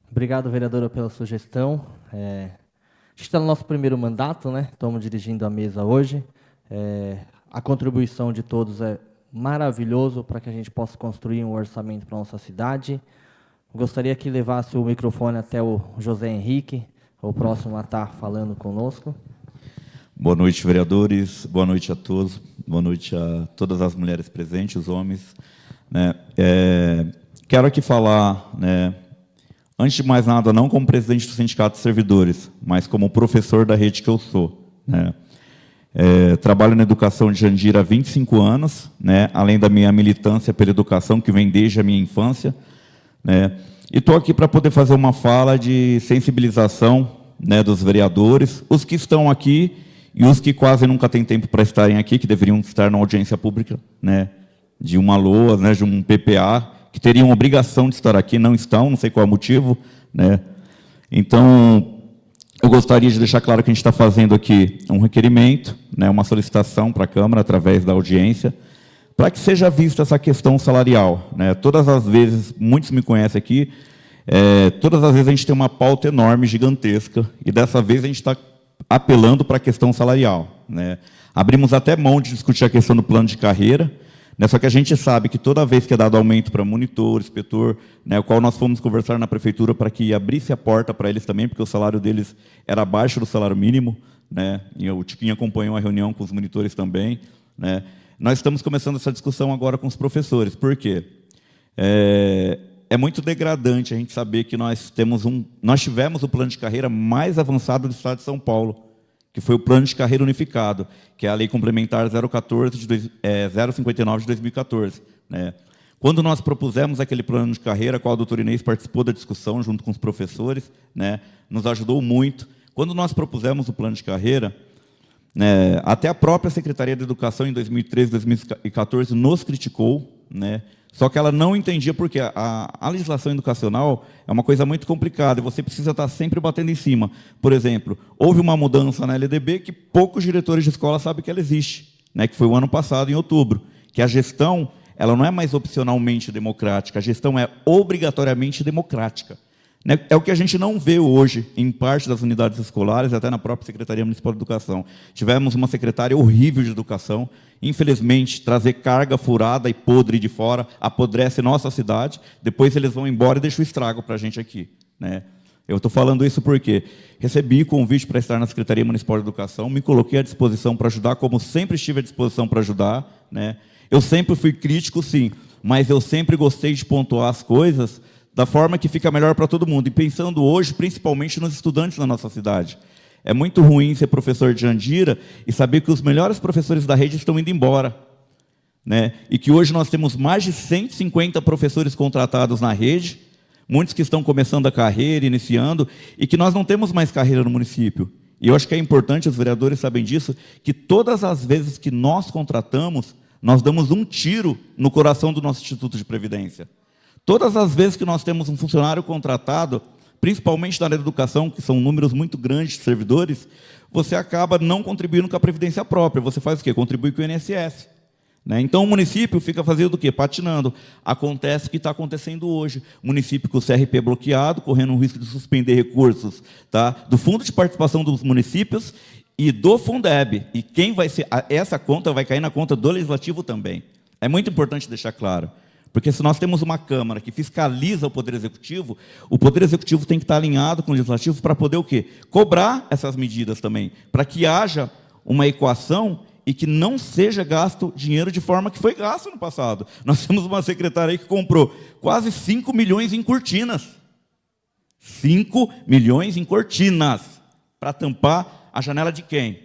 Obrigado, vereadora, pela sugestão. A gente está no nosso primeiro mandato, né? Estamos dirigindo a mesa hoje. A contribuição de todos é maravilhoso para que a gente possa construir um orçamento para a nossa cidade. Gostaria que levasse o microfone até o José Henrique, o próximo a estar falando conosco. Boa noite, vereadores. Boa noite a todos. Boa noite a todas as mulheres presentes, os homens. Quero aqui falar, antes de mais nada, não como presidente do Sindicato de Servidores, mas como professor da rede que eu sou. Trabalho na educação de Jandira há 25 anos, além da minha militância pela educação, que vem desde a minha infância. E estou aqui para poder fazer uma fala de sensibilização dos vereadores, os que estão aqui e os que quase nunca têm tempo para estarem aqui, que deveriam estar na audiência pública, de uma LOA, de um PPA, que teriam obrigação de estar aqui, não estão, não sei qual é o motivo. Então, eu gostaria de deixar claro que a gente está fazendo aqui um requerimento, uma solicitação para a Câmara, através da audiência, para que seja vista essa questão salarial. Todas as vezes, muitos me conhecem aqui, todas as vezes a gente tem uma pauta enorme, gigantesca, e dessa vez a gente está apelando para a questão salarial. Abrimos até mão de discutir a questão do plano de carreira, só que a gente sabe que toda vez que é dado aumento para monitor, inspetor, o qual nós fomos conversar na prefeitura para que abrisse a porta para eles também, porque o salário deles era abaixo do salário mínimo, e o Tiquinho acompanhou a reunião com os monitores também. Nós estamos começando essa discussão agora com os professores. Por quê? É muito degradante a gente saber que nós tivemos o plano de carreira mais avançado do estado de São Paulo, que foi o Plano de Carreira Unificado, que é a Lei Complementar 059 de 2014. Né? Quando nós propusemos aquele plano de carreira, a qual a doutora Inês participou da discussão junto com os professores, né, nos ajudou muito. Quando nós propusemos o plano de carreira, né, até a própria Secretaria de Educação, em 2013, 2014, nos criticou, né, só que ela não entendia porque a legislação educacional é uma coisa muito complicada, e você precisa estar sempre batendo em cima. Por exemplo, houve uma mudança na LDB que poucos diretores de escola sabem que ela existe, né, que foi o ano passado, em outubro, que a gestão ela não é mais opcionalmente democrática, a gestão é obrigatoriamente democrática. É o que a gente não vê hoje em parte das unidades escolares, até na própria Secretaria Municipal de Educação. Tivemos uma secretária horrível de educação, infelizmente, trazer carga furada e podre de fora, apodrece nossa cidade, depois eles vão embora e deixam o estrago para a gente aqui. Né? Eu estou falando isso porque recebi convite para estar na Secretaria Municipal de Educação, me coloquei à disposição para ajudar, como sempre estive à disposição para ajudar. Né? Eu sempre fui crítico, sim, mas eu sempre gostei de pontuar as coisas da forma que fica melhor para todo mundo. E pensando hoje, principalmente nos estudantes da nossa cidade. É muito ruim ser professor de Jandira e saber que os melhores professores da rede estão indo embora. Né? E que hoje nós temos mais de 150 professores contratados na rede, muitos que estão começando a carreira, iniciando, e que nós não temos mais carreira no município. E eu acho que é importante, os vereadores sabem disso, que todas as vezes que nós contratamos, nós damos um tiro no coração do nosso Instituto de Previdência. Todas as vezes que nós temos um funcionário contratado, principalmente na área da educação, que são números muito grandes de servidores, você acaba não contribuindo com a Previdência própria. Você faz o quê? Contribui com o INSS. Né? Então, o município fica fazendo o quê? Patinando. Acontece o que está acontecendo hoje. O município com o CRP bloqueado, correndo o risco de suspender recursos, tá? Do Fundo de Participação dos Municípios e do Fundeb. E quem vai ser... Essa conta vai cair na conta do Legislativo também. É muito importante deixar claro. Porque se nós temos uma Câmara que fiscaliza o Poder Executivo tem que estar alinhado com o Legislativo para poder o quê? Cobrar essas medidas também, para que haja uma equação e que não seja gasto dinheiro de forma que foi gasto no passado. Nós temos uma secretária aí que comprou quase 5 milhões em cortinas. 5 milhões em cortinas para tampar a janela de quem?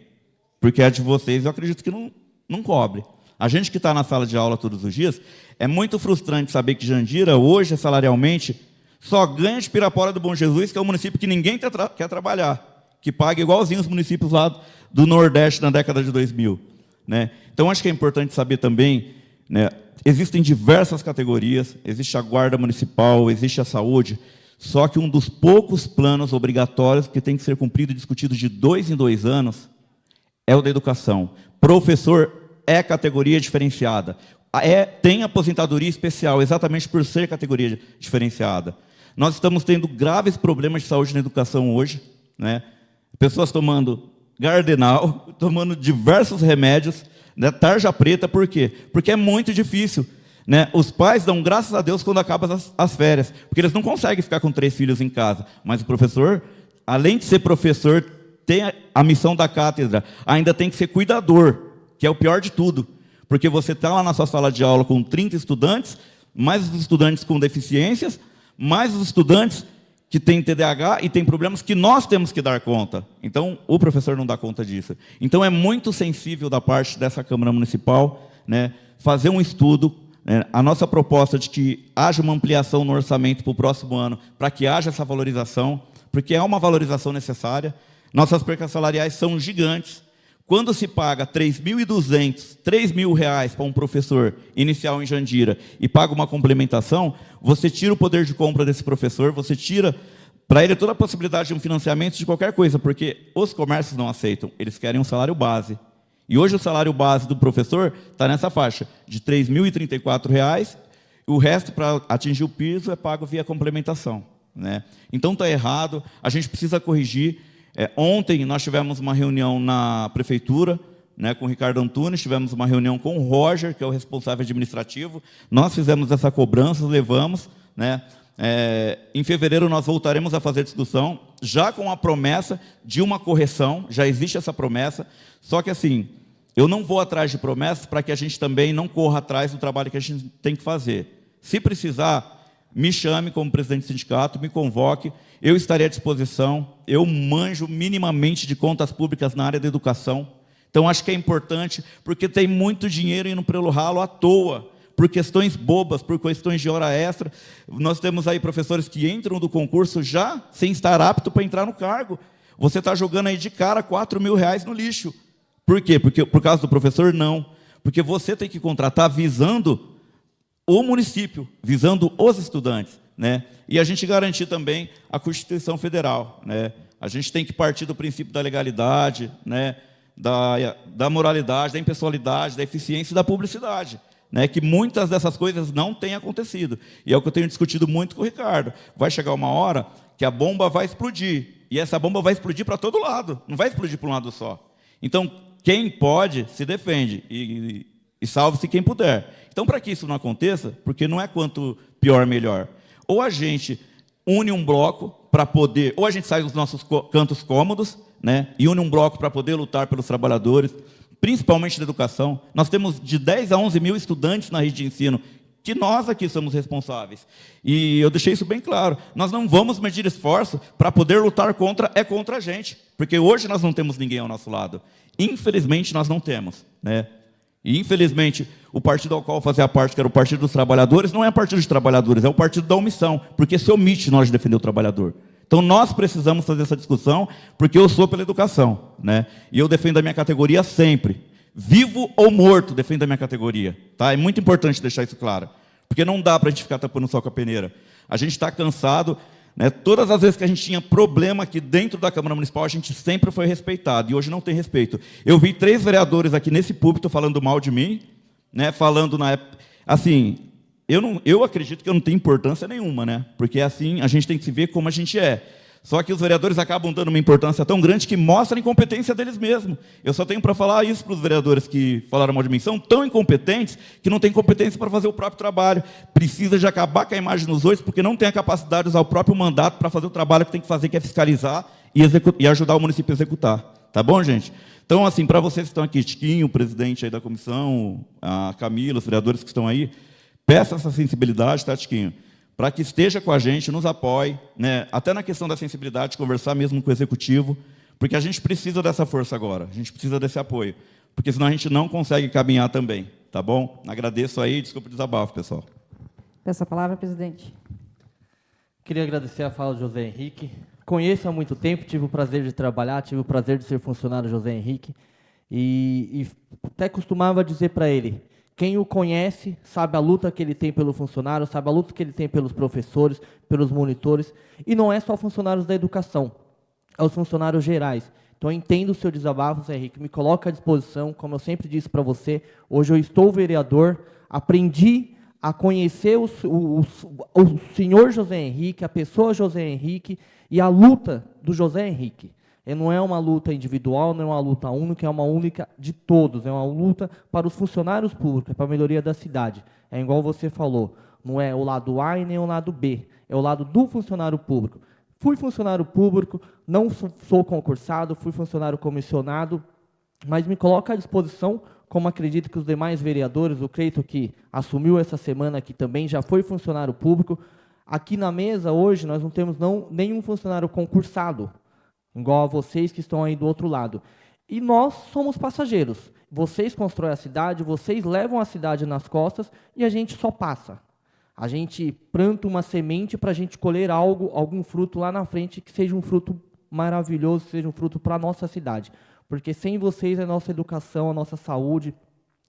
Porque a de vocês eu acredito que não cobre. A gente que está na sala de aula todos os dias, é muito frustrante saber que Jandira, hoje, salarialmente, só ganha de Pirapora do Bom Jesus, que é um município que ninguém quer trabalhar, que paga igualzinho os municípios lá do Nordeste na década de 2000. Né? Então, acho que é importante saber também, né, existem diversas categorias, existe a Guarda Municipal, existe a Saúde, só que um dos poucos planos obrigatórios que tem que ser cumprido e discutido de 2 em 2 anos é o da educação. Professor é categoria diferenciada. Tem aposentadoria especial, exatamente por ser categoria diferenciada. Nós estamos tendo graves problemas de saúde na educação hoje. Né? Pessoas tomando Gardenal, tomando diversos remédios, né? Tarja preta, por quê? Porque é muito difícil. Né? Os pais dão graças a Deus quando acabam as férias, porque eles não conseguem ficar com 3 filhos em casa. Mas o professor, além de ser professor, tem a missão da cátedra, ainda tem que ser cuidador, que é o pior de tudo, porque você está lá na sua sala de aula com 30 estudantes, mais os estudantes com deficiências, mais os estudantes que têm TDAH e têm problemas que nós temos que dar conta. Então, o professor não dá conta disso. Então, é muito sensível da parte dessa Câmara Municipal, né, fazer um estudo. A nossa proposta de que haja uma ampliação no orçamento para o próximo ano, para que haja essa valorização, porque é uma valorização necessária. Nossas percas salariais são gigantes. Quando se paga R$ 3.200, R$ 3.000 para um professor inicial em Jandira e paga uma complementação, você tira o poder de compra desse professor, você tira para ele toda a possibilidade de um financiamento de qualquer coisa, porque os comércios não aceitam, eles querem um salário base. E hoje o salário base do professor está nessa faixa de R$ 3.034, e o resto, para atingir o piso, é pago via complementação. Né? Então está errado, a gente precisa corrigir. Ontem nós tivemos uma reunião na prefeitura, né, com o Ricardo Antunes, tivemos uma reunião com o Roger, que é o responsável administrativo, nós fizemos essa cobrança, levamos. Né, em fevereiro nós voltaremos a fazer discussão, já com a promessa de uma correção, já existe essa promessa, só que assim, eu não vou atrás de promessas para que a gente também não corra atrás do trabalho que a gente tem que fazer. Se precisar, me chame como presidente do sindicato, me convoque, eu estarei à disposição, eu manjo minimamente de contas públicas na área da educação, então acho que é importante, porque tem muito dinheiro indo pelo ralo à toa, por questões bobas, por questões de hora extra. Nós temos aí professores que entram do concurso já sem estar apto para entrar no cargo. Você está jogando aí de cara R$4.000 no lixo. Por quê? Porque, por causa do professor? Não. Porque você tem que contratar visando o município, visando os estudantes, né? E a gente garantir também a Constituição Federal, né? A gente tem que partir do princípio da legalidade, né? Da moralidade, da impessoalidade, da eficiência e da publicidade, né? Que muitas dessas coisas não têm acontecido. E é o que eu tenho discutido muito com o Ricardo. Vai chegar uma hora que a bomba vai explodir, e essa bomba vai explodir para todo lado, não vai explodir para um lado só. Então, quem pode, se defende, e salve-se quem puder. Então, para que isso não aconteça, porque não é quanto pior, melhor, ou a gente une um bloco para poder, ou a gente sai dos nossos cantos cômodos, né, e une um bloco para poder lutar pelos trabalhadores, principalmente da educação. Nós temos de 10 a 11 mil estudantes na rede de ensino, que nós aqui somos responsáveis. E eu deixei isso bem claro. Nós não vamos medir esforço para poder lutar contra a gente, porque hoje nós não temos ninguém ao nosso lado. Infelizmente, nós não temos, né? E, infelizmente, o partido ao qual fazia parte, que era o Partido dos Trabalhadores, não é o Partido dos Trabalhadores, é o Partido da Omissão, porque se omite nós de defender o trabalhador. Então, nós precisamos fazer essa discussão, porque eu sou pela educação, né? E eu defendo a minha categoria sempre. Vivo ou morto, defendo a minha categoria. Tá? É muito importante deixar isso claro, porque não dá para a gente ficar tapando o sol com a peneira. A gente está cansado, né? Todas as vezes que a gente tinha problema aqui dentro da Câmara Municipal, a gente sempre foi respeitado, e hoje não tem respeito. Eu vi 3 vereadores aqui nesse púlpito falando mal de mim, né? Falando na época... Assim, eu acredito que eu não tenho importância nenhuma, né? Porque assim a gente tem que se ver como a gente é. Só que os vereadores acabam dando uma importância tão grande que mostra a incompetência deles mesmos. Eu só tenho para falar isso para os vereadores que falaram mal de mim. São tão incompetentes que não têm competência para fazer o próprio trabalho. Precisa de acabar com a imagem dos outros, porque não tem a capacidade de usar o próprio mandato para fazer o trabalho que tem que fazer, que é fiscalizar e ajudar o município a executar. Tá bom, gente? Então, assim, para vocês que estão aqui, Tiquinho, o presidente aí da comissão, a Camila, os vereadores que estão aí, peça essa sensibilidade, tá, Tiquinho? Para que esteja com a gente, nos apoie, né? Até na questão da sensibilidade, conversar mesmo com o executivo, porque a gente precisa dessa força agora, a gente precisa desse apoio, porque senão a gente não consegue caminhar também, tá bom? Agradeço aí, desculpa o desabafo, pessoal. Peço a palavra, presidente. Queria agradecer a fala do José Henrique. Conheço há muito tempo, tive o prazer de trabalhar, tive o prazer de ser funcionário do José Henrique, e até costumava dizer para ele: quem o conhece sabe a luta que ele tem pelo funcionário, sabe a luta que ele tem pelos professores, pelos monitores, e não é só funcionários da educação, é os funcionários gerais. Então, eu entendo o seu desabafo, Zé Henrique, me coloca à disposição, como eu sempre disse para você, hoje eu estou vereador, aprendi a conhecer o senhor José Henrique, a pessoa José Henrique e a luta do José Henrique. E não é uma luta individual, não é uma luta única, é uma única de todos. É uma luta para os funcionários públicos, para a melhoria da cidade. É igual você falou, não é o lado A e nem o lado B, é o lado do funcionário público. Fui funcionário público, não sou concursado, fui funcionário comissionado, mas me coloco à disposição, como acredito que os demais vereadores, o Creito que assumiu essa semana aqui também, já foi funcionário público. Aqui na mesa, hoje, nós não temos nenhum funcionário concursado, igual a vocês que estão aí do outro lado. E nós somos passageiros. Vocês constroem a cidade, vocês levam a cidade nas costas e a gente só passa. A gente planta uma semente para a gente colher algum fruto lá na frente que seja um fruto maravilhoso, que seja um fruto para a nossa cidade. Porque sem vocês, a nossa educação, a nossa saúde,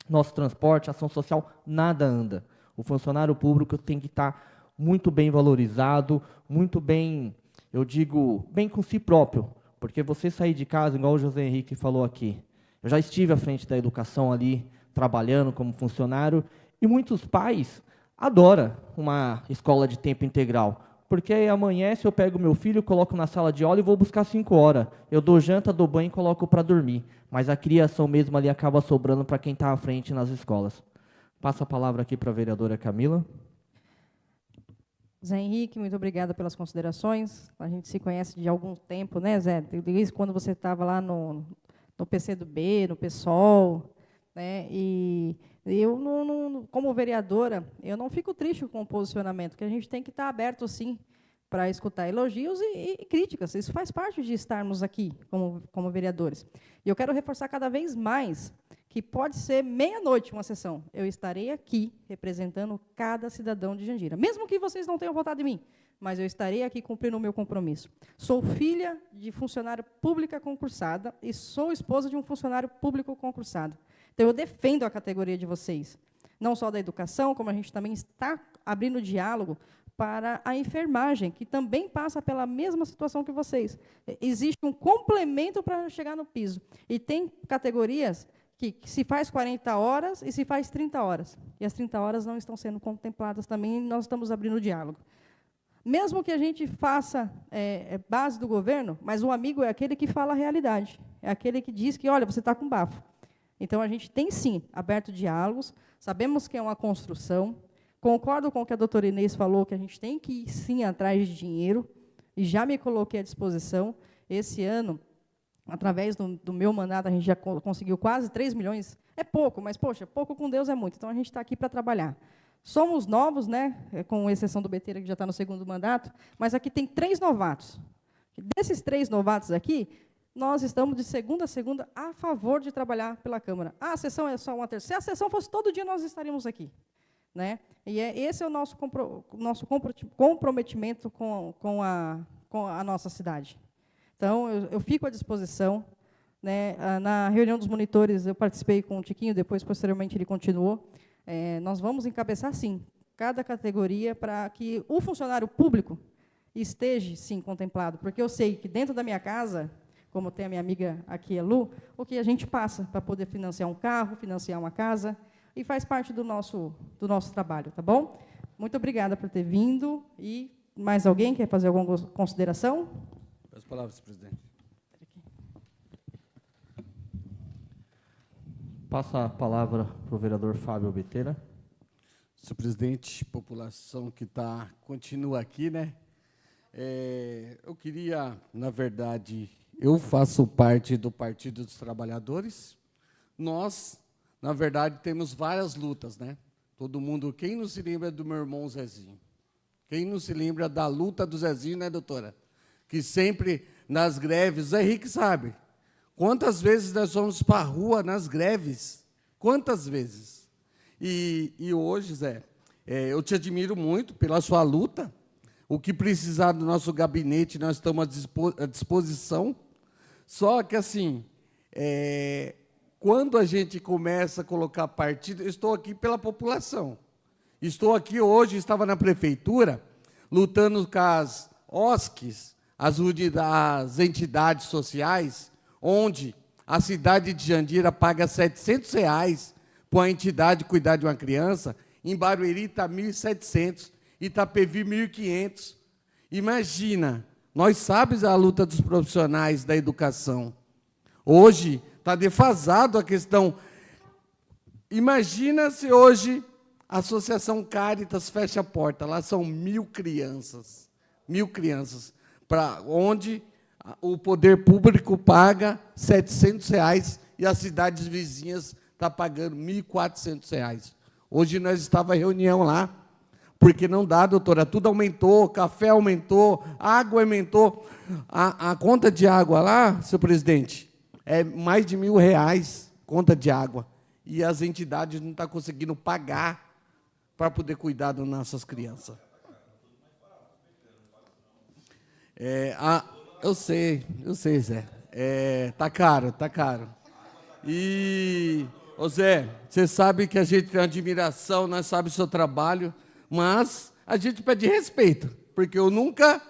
nosso transporte, ação social, nada anda. O funcionário público tem que estar muito bem valorizado, muito bem, eu digo, bem com si próprio, porque você sair de casa, igual o José Henrique falou aqui, eu já estive à frente da educação ali, trabalhando como funcionário, e muitos pais adoram uma escola de tempo integral, porque aí amanhece, eu pego meu filho, coloco na sala de aula e vou buscar 5 horas, eu dou janta, dou banho e coloco para dormir, mas a criação mesmo ali acaba sobrando para quem está à frente nas escolas. Passo a palavra aqui para a vereadora Camila. Zé Henrique, muito obrigada pelas considerações. A gente se conhece de algum tempo, né, Zé? Desde quando você estava lá no PCdoB, no PSOL, né? E eu, como vereadora, eu não fico triste com o posicionamento, porque a gente tem que estar aberto, sim, para escutar elogios e críticas. Isso faz parte de estarmos aqui como vereadores. E eu quero reforçar cada vez mais que pode ser meia-noite uma sessão. Eu estarei aqui representando cada cidadão de Jandira, mesmo que vocês não tenham votado em mim, mas eu estarei aqui cumprindo o meu compromisso. Sou filha de funcionária pública concursada e sou esposa de um funcionário público concursado. Então, eu defendo a categoria de vocês, não só da educação, como a gente também está abrindo diálogo para a enfermagem, que também passa pela mesma situação que vocês. Existe um complemento para chegar no piso. E tem categorias que se faz 40 horas e se faz 30 horas. E as 30 horas não estão sendo contempladas também, nós estamos abrindo diálogo. Mesmo que a gente faça base do governo, mas o amigo é aquele que fala a realidade, é aquele que diz que, olha, você está com bafo. Então, a gente tem, sim, aberto diálogos, sabemos que é uma construção, concordo com o que a doutora Inês falou, que a gente tem que ir, sim, atrás de dinheiro, e já me coloquei à disposição. Esse ano, através do meu mandato, a gente já conseguiu quase 3 milhões. É pouco, mas, poxa, pouco com Deus é muito. Então, a gente está aqui para trabalhar. Somos novos, né, com exceção do Beteira, que já está no segundo mandato, mas aqui tem 3 novatos. Desses 3 novatos aqui, nós estamos, de segunda a segunda, a favor de trabalhar pela Câmara. Ah, a sessão é só uma terça. Se a sessão fosse todo dia, nós estaríamos aqui, né? E esse é o nosso comprometimento com a nossa cidade. Então, eu fico à disposição, né? Na reunião dos monitores, eu participei com o Tiquinho, depois, posteriormente, ele continuou. Nós vamos encabeçar, sim, cada categoria para que o funcionário público esteja, sim, contemplado, porque eu sei que dentro da minha casa, como tem a minha amiga aqui, a Lu, o que a gente passa para poder financiar um carro, financiar uma casa, e faz parte do nosso trabalho, tá bom? Muito obrigada por ter vindo. E mais alguém quer fazer alguma consideração? As palavras, presidente. Passa a palavra para o vereador Fábio Beteira. Senhor presidente, população que continua aqui, né? Eu queria, na verdade, eu faço parte do Partido dos Trabalhadores. Nós, na verdade, temos várias lutas, né? Todo mundo, quem não se lembra do meu irmão Zezinho? Quem não se lembra da luta do Zezinho, né, doutora? Que sempre, nas greves, Zé Henrique sabe, quantas vezes nós fomos para a rua nas greves? Quantas vezes? E hoje, Zé, eu te admiro muito pela sua luta. O que precisar do nosso gabinete, nós estamos à disposição. Só que, assim, quando a gente começa a colocar partido, eu estou aqui pela população. Estou aqui hoje, estava na prefeitura, lutando com as OSCs, as entidades sociais, onde a cidade de Jandira paga R$ 700 para uma entidade cuidar de uma criança, em Barueri está R$ 1.700, Itapevi R$ 1.500. Imagina, nós sabemos a luta dos profissionais da educação. Hoje está defasado a questão. Imagina se hoje a Associação Caritas fecha a porta, lá são 1.000 crianças. 1.000 crianças, para onde o poder público paga R$ 700 e as cidades vizinhas estão pagando R$ 1.400. Hoje nós estávamos em reunião lá, porque não dá, doutora, tudo aumentou, café aumentou, água aumentou. A conta de água lá, senhor presidente, é mais de R$ 1.000, conta de água. E as entidades não estão conseguindo pagar para poder cuidar das nossas crianças. Eu sei, Zé. Tá caro. E, ô Zé, você sabe que a gente tem admiração, nós sabemos o seu trabalho, mas a gente pede respeito, porque eu nunca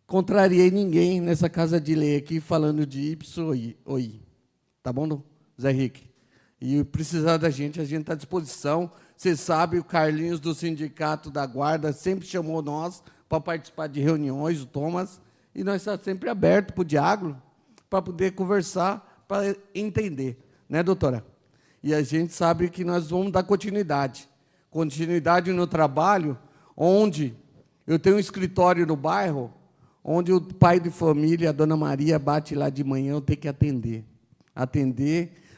contrariei ninguém nessa casa de lei aqui falando de ipso ou i. Tá bom, Zé Henrique? E precisar da gente, a gente está à disposição. Você sabe, o Carlinhos do Sindicato da Guarda sempre chamou nós para participar de reuniões, o Thomas, e nós estamos sempre abertos para o diálogo, para poder conversar, para entender. Né, doutora? E a gente sabe que nós vamos dar continuidade. Continuidade no trabalho, onde eu tenho um escritório no bairro, onde o pai de família, a dona Maria, bate lá de manhã, eu tenho que atender.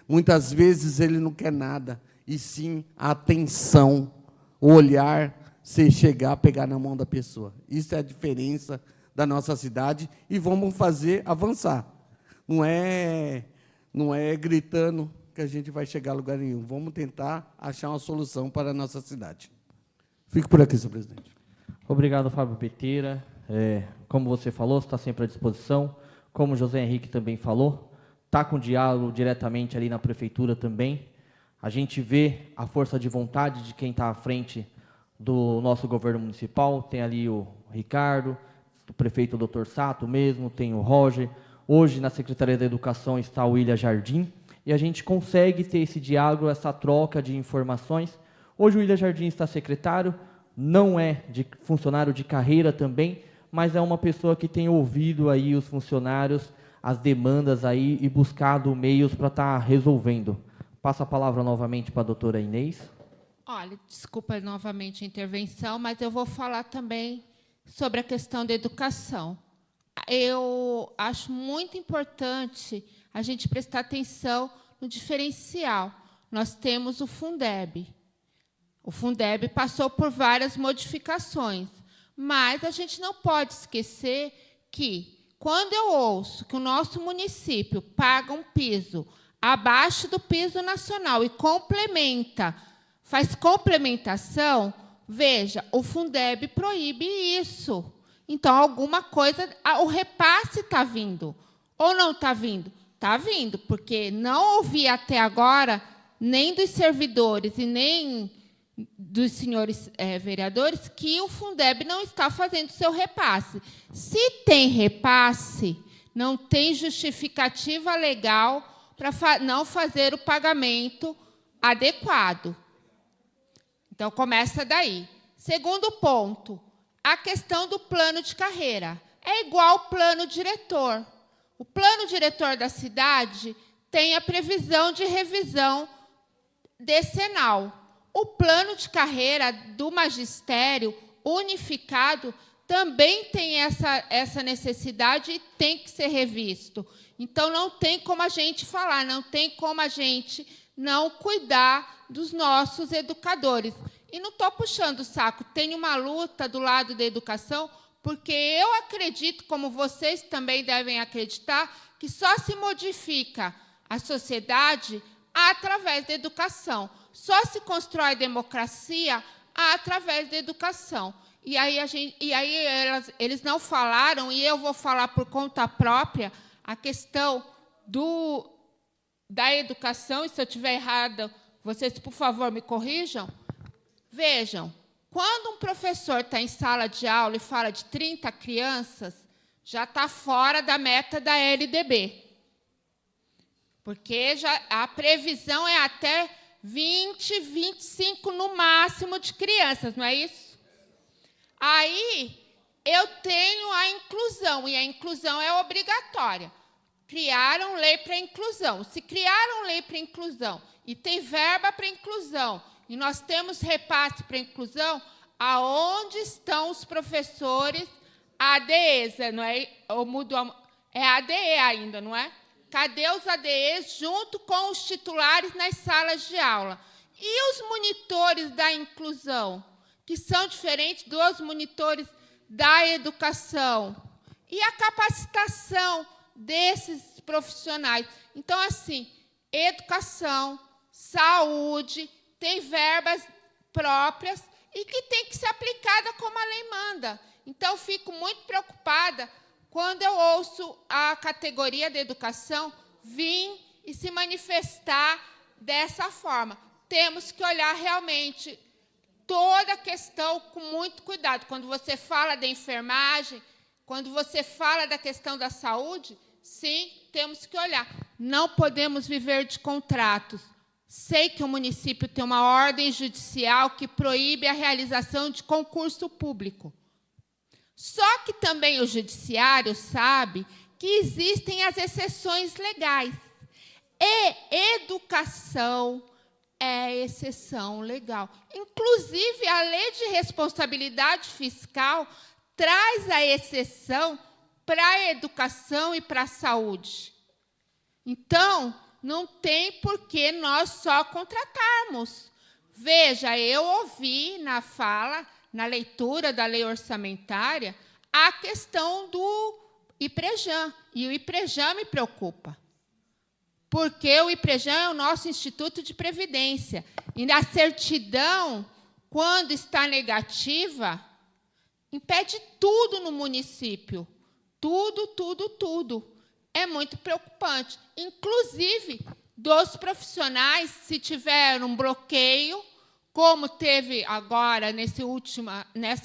muitas vezes ele não quer nada, e sim a atenção, o olhar, você chegar, pegar na mão da pessoa. Isso é a diferença da nossa cidade, e vamos fazer avançar. Não é gritando que a gente vai chegar a lugar nenhum. Vamos tentar achar uma solução para a nossa cidade. Fico por aqui, senhor presidente. Obrigado, Fábio Peteira. Como você falou, está sempre à disposição. Como o José Henrique também falou, está com diálogo diretamente ali na prefeitura também. A gente vê a força de vontade de quem está à frente do nosso governo municipal. Tem ali o Ricardo, o prefeito Dr. Sato mesmo, tem o Roger. Hoje, na Secretaria da Educação, está o William Jardim. E a gente consegue ter esse diálogo, essa troca de informações. Hoje o William Jardim está secretário, não é funcionário de carreira também, mas é uma pessoa que tem ouvido aí os funcionários, as demandas aí e buscado meios para estar resolvendo. Passo a palavra novamente para a doutora Inês. Olha, desculpa novamente a intervenção, mas eu vou falar também sobre a questão da educação. Eu acho muito importante a gente prestar atenção no diferencial. Nós temos o Fundeb. O Fundeb passou por várias modificações, mas a gente não pode esquecer que, quando eu ouço que o nosso município paga um piso abaixo do piso nacional e faz complementação, veja, o Fundeb proíbe isso. Então, alguma coisa, o repasse está vindo. Ou não está vindo? Está vindo, porque não ouvi até agora, nem dos servidores e nem dos senhores vereadores, que o Fundeb não está fazendo seu repasse. Se tem repasse, não tem justificativa legal para não fazer o pagamento adequado. Então, começa daí. Segundo ponto, a questão do plano de carreira. É igual ao plano diretor. O plano diretor da cidade tem a previsão de revisão decenal. O plano de carreira do magistério unificado também tem essa necessidade e tem que ser revisto. Então, não tem como a gente falar, não tem como a gente não cuidar dos nossos educadores. E não estou puxando o saco, tem uma luta do lado da educação, porque eu acredito, como vocês também devem acreditar, que só se modifica a sociedade através da educação. Só se constrói democracia através da educação. E aí, eles não falaram, e eu vou falar por conta própria, a questão da educação, e se eu estiver errada, vocês, por favor, me corrijam. Vejam, quando um professor está em sala de aula e fala de 30 crianças, já está fora da meta da LDB. Porque a previsão é até 20, 25 no máximo de crianças, não é isso? Aí, eu tenho a inclusão, e a inclusão é obrigatória. Criaram lei para a inclusão. Se criaram lei para a inclusão e tem verba para a inclusão, e nós temos repasse para a inclusão, aonde estão os professores ADEs? Não é? É ADE ainda, não é? Cadê os ADEs junto com os titulares nas salas de aula? E os monitores da inclusão, que são diferentes dos monitores da educação? E a capacitação desses profissionais? Então, assim, educação, saúde, tem verbas próprias e que tem que ser aplicada como a lei manda. Então, fico muito preocupada quando eu ouço a categoria da educação vir e se manifestar dessa forma. Temos que olhar realmente toda a questão com muito cuidado. Quando você fala da enfermagem, quando você fala da questão da saúde, sim, temos que olhar. Não podemos viver de contratos. Sei que o município tem uma ordem judicial que proíbe a realização de concurso público. Só que também o judiciário sabe que existem as exceções legais. E educação é exceção legal. Inclusive, a Lei de Responsabilidade Fiscal traz a exceção para a educação e para a saúde. Então, não tem por que nós só contratarmos. Veja, eu ouvi na fala, na leitura da lei orçamentária, a questão do IPREJAM, e o IPREJAM me preocupa, porque o IPREJAM é o nosso Instituto de Previdência, e na certidão, quando está negativa, impede tudo no município, tudo, tudo, tudo. É muito preocupante, inclusive dos profissionais, se tiver um bloqueio, como teve agora nessa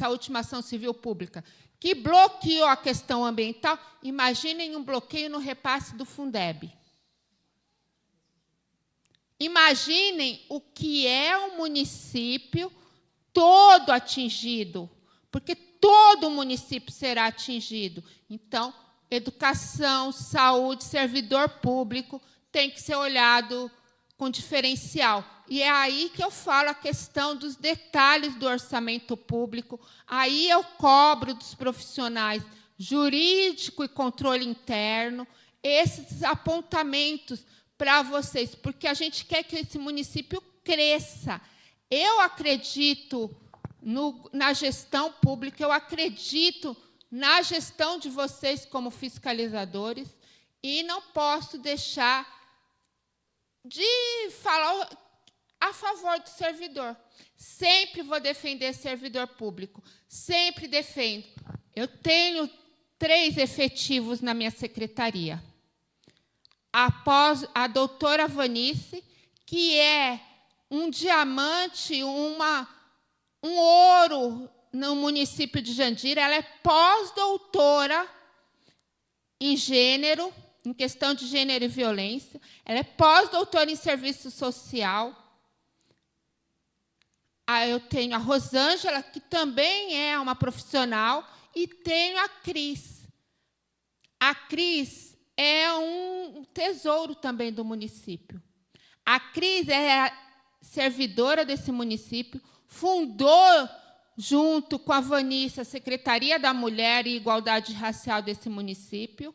última ação civil pública, que bloqueou a questão ambiental, imaginem um bloqueio no repasse do Fundeb. Imaginem o que é um município todo atingido, porque todo o município será atingido. Então, educação, saúde, servidor público tem que ser olhado com diferencial. E é aí que eu falo a questão dos detalhes do orçamento público. Aí eu cobro dos profissionais jurídico e controle interno esses apontamentos para vocês, porque a gente quer que esse município cresça. Eu acredito na gestão pública, eu acredito na gestão de vocês como fiscalizadores e não posso deixar de falar a favor do servidor. Sempre vou defender servidor público, sempre defendo. Eu tenho 3 efetivos na minha secretaria. Após a doutora Vanice, que é um diamante, um ouro no município de Jandira, ela é pós-doutora em gênero, em questão de gênero e violência, ela é pós-doutora em serviço social. Eu tenho a Rosângela, que também é uma profissional, e tenho a Cris. A Cris é um tesouro também do município. A Cris é servidora desse município, fundou, junto com a Vanice, a Secretaria da Mulher e Igualdade Racial desse município,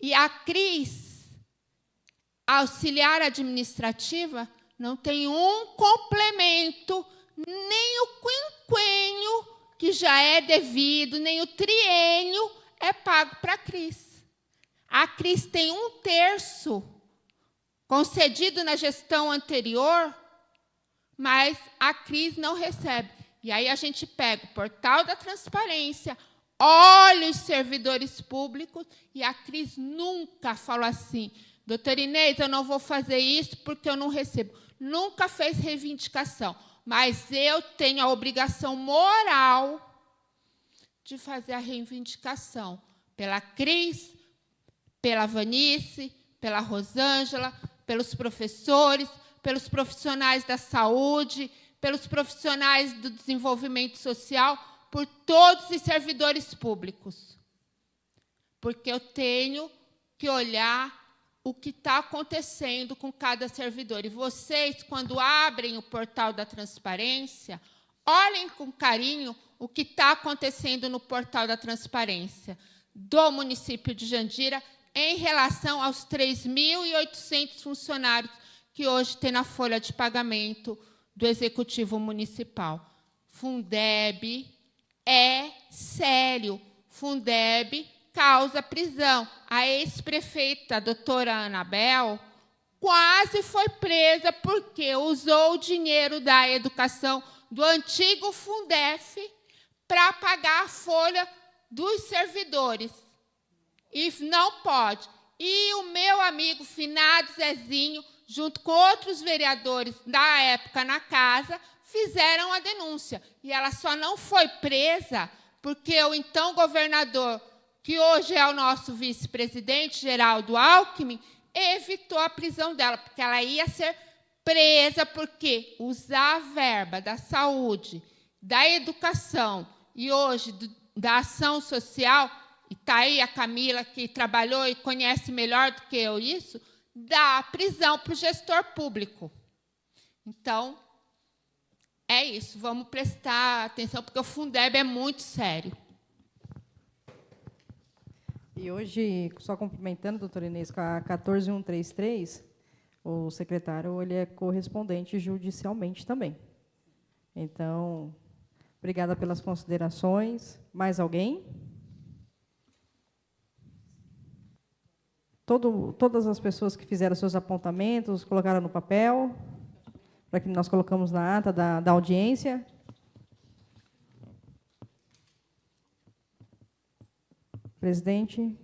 e a Cris, auxiliar administrativa, não tem um complemento, nem o quinquênio, que já é devido, nem o triênio é pago para a Cris. A Cris tem 1/3 concedido na gestão anterior, mas a Cris não recebe. E aí a gente pega o portal da transparência, olha os servidores públicos, e a Cris nunca falou assim: doutora Inês, eu não vou fazer isso porque eu não recebo. Nunca fez reivindicação, mas eu tenho a obrigação moral de fazer a reivindicação pela Cris, pela Vanice, pela Rosângela, pelos professores, pelos profissionais da saúde, pelos profissionais do desenvolvimento social, por todos os servidores públicos. Porque eu tenho que olhar o que está acontecendo com cada servidor. E vocês, quando abrem o portal da transparência, olhem com carinho o que está acontecendo no portal da transparência do município de Jandira em relação aos 3.800 funcionários que hoje tem na folha de pagamento do Executivo Municipal. Fundeb é sério. Fundeb causa prisão. A ex-prefeita, a doutora Anabel, quase foi presa porque usou o dinheiro da educação do antigo Fundef para pagar a folha dos servidores. E não pode. E o meu amigo finado Zezinho, junto com outros vereadores da época na casa, fizeram a denúncia. E ela só não foi presa porque o então governador, que hoje é o nosso vice-presidente, Geraldo Alckmin, evitou a prisão dela, porque ela ia ser presa, porque usar a verba da saúde, da educação e hoje da ação social, e está aí a Camila, que trabalhou e conhece melhor do que eu isso, dá prisão para o gestor público. Então, é isso, vamos prestar atenção, porque o Fundeb é muito sério. E hoje, só complementando, doutora Inês, com a 14133, o secretário ele é correspondente judicialmente também. Então, obrigada pelas considerações. Mais alguém? Todas as pessoas que fizeram seus apontamentos, colocaram no papel, para que nós colocamos na ata da audiência. Presidente.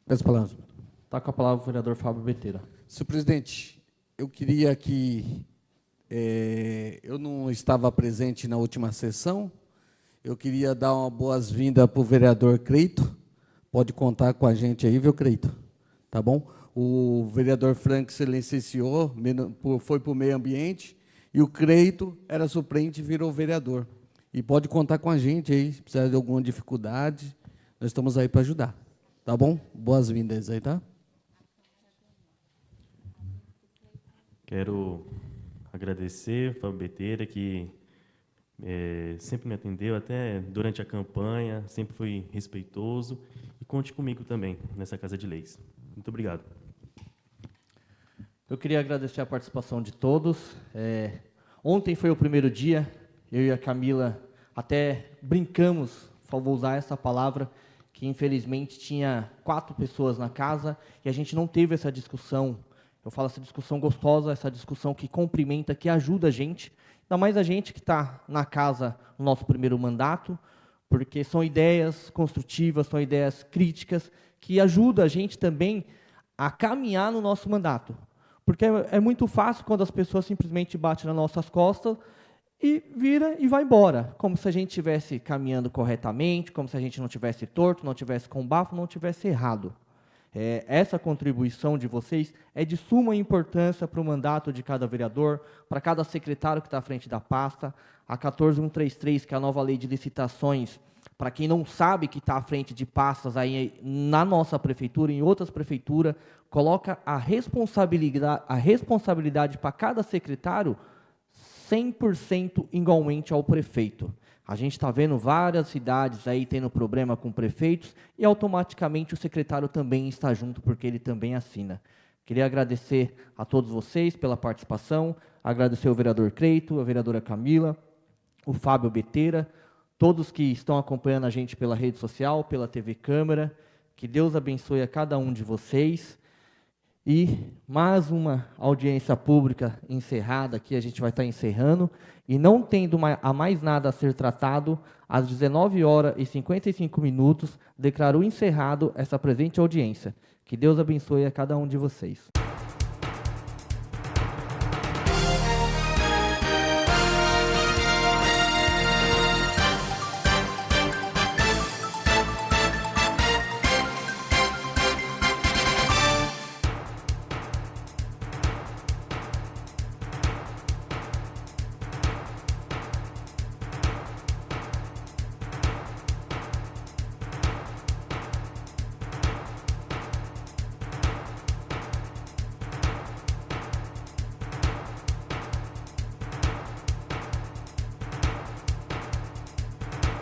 Peço palavras. Está com a palavra o vereador Fábio Beteira. Senhor presidente, eu queria que... eu não estava presente na última sessão, eu queria dar uma boas-vindas para o vereador Creito. Pode contar com a gente aí, viu, Creito? Tá bom? O vereador Frank se licenciou, foi para o meio ambiente, e o Creito era suplente e virou vereador. E pode contar com a gente aí, se precisar de alguma dificuldade, nós estamos aí para ajudar. Tá bom? Boas-vindas aí, tá? Quero agradecer ao Fábio Beteira, que sempre me atendeu, até durante a campanha, sempre foi respeitoso, e conte comigo também nessa Casa de Leis. Muito obrigado. Eu queria agradecer a participação de todos. Ontem foi o primeiro dia, eu e a Camila até brincamos, vou usar essa palavra, que infelizmente tinha 4 pessoas na casa e a gente não teve essa discussão. Eu falo essa discussão gostosa, essa discussão que cumprimenta, que ajuda a gente, ainda mais a gente que está na casa no nosso primeiro mandato, porque são ideias construtivas, são ideias críticas, que ajudam a gente também a caminhar no nosso mandato. Porque é muito fácil quando as pessoas simplesmente batem nas nossas costas e vira e vai embora, como se a gente estivesse caminhando corretamente, como se a gente não tivesse torto, não tivesse com bafo, não tivesse errado. Essa contribuição de vocês é de suma importância para o mandato de cada vereador, para cada secretário que está à frente da pasta. A 14133, que é a nova lei de licitações, para quem não sabe que está à frente de pastas aí na nossa prefeitura, em outras prefeituras, coloca a responsabilidade para cada secretário 100% igualmente ao prefeito. A gente está vendo várias cidades aí tendo problema com prefeitos e automaticamente o secretário também está junto, porque ele também assina. Queria agradecer a todos vocês pela participação, agradecer ao vereador Creito, a vereadora Camila, o Fábio Beteira, todos que estão acompanhando a gente pela rede social, pela TV Câmara. Que Deus abençoe a cada um de vocês. E mais uma audiência pública encerrada, aqui a gente vai estar encerrando, e não tendo a mais nada a ser tratado, às 19h55, declaro encerrado essa presente audiência. Que Deus abençoe a cada um de vocês.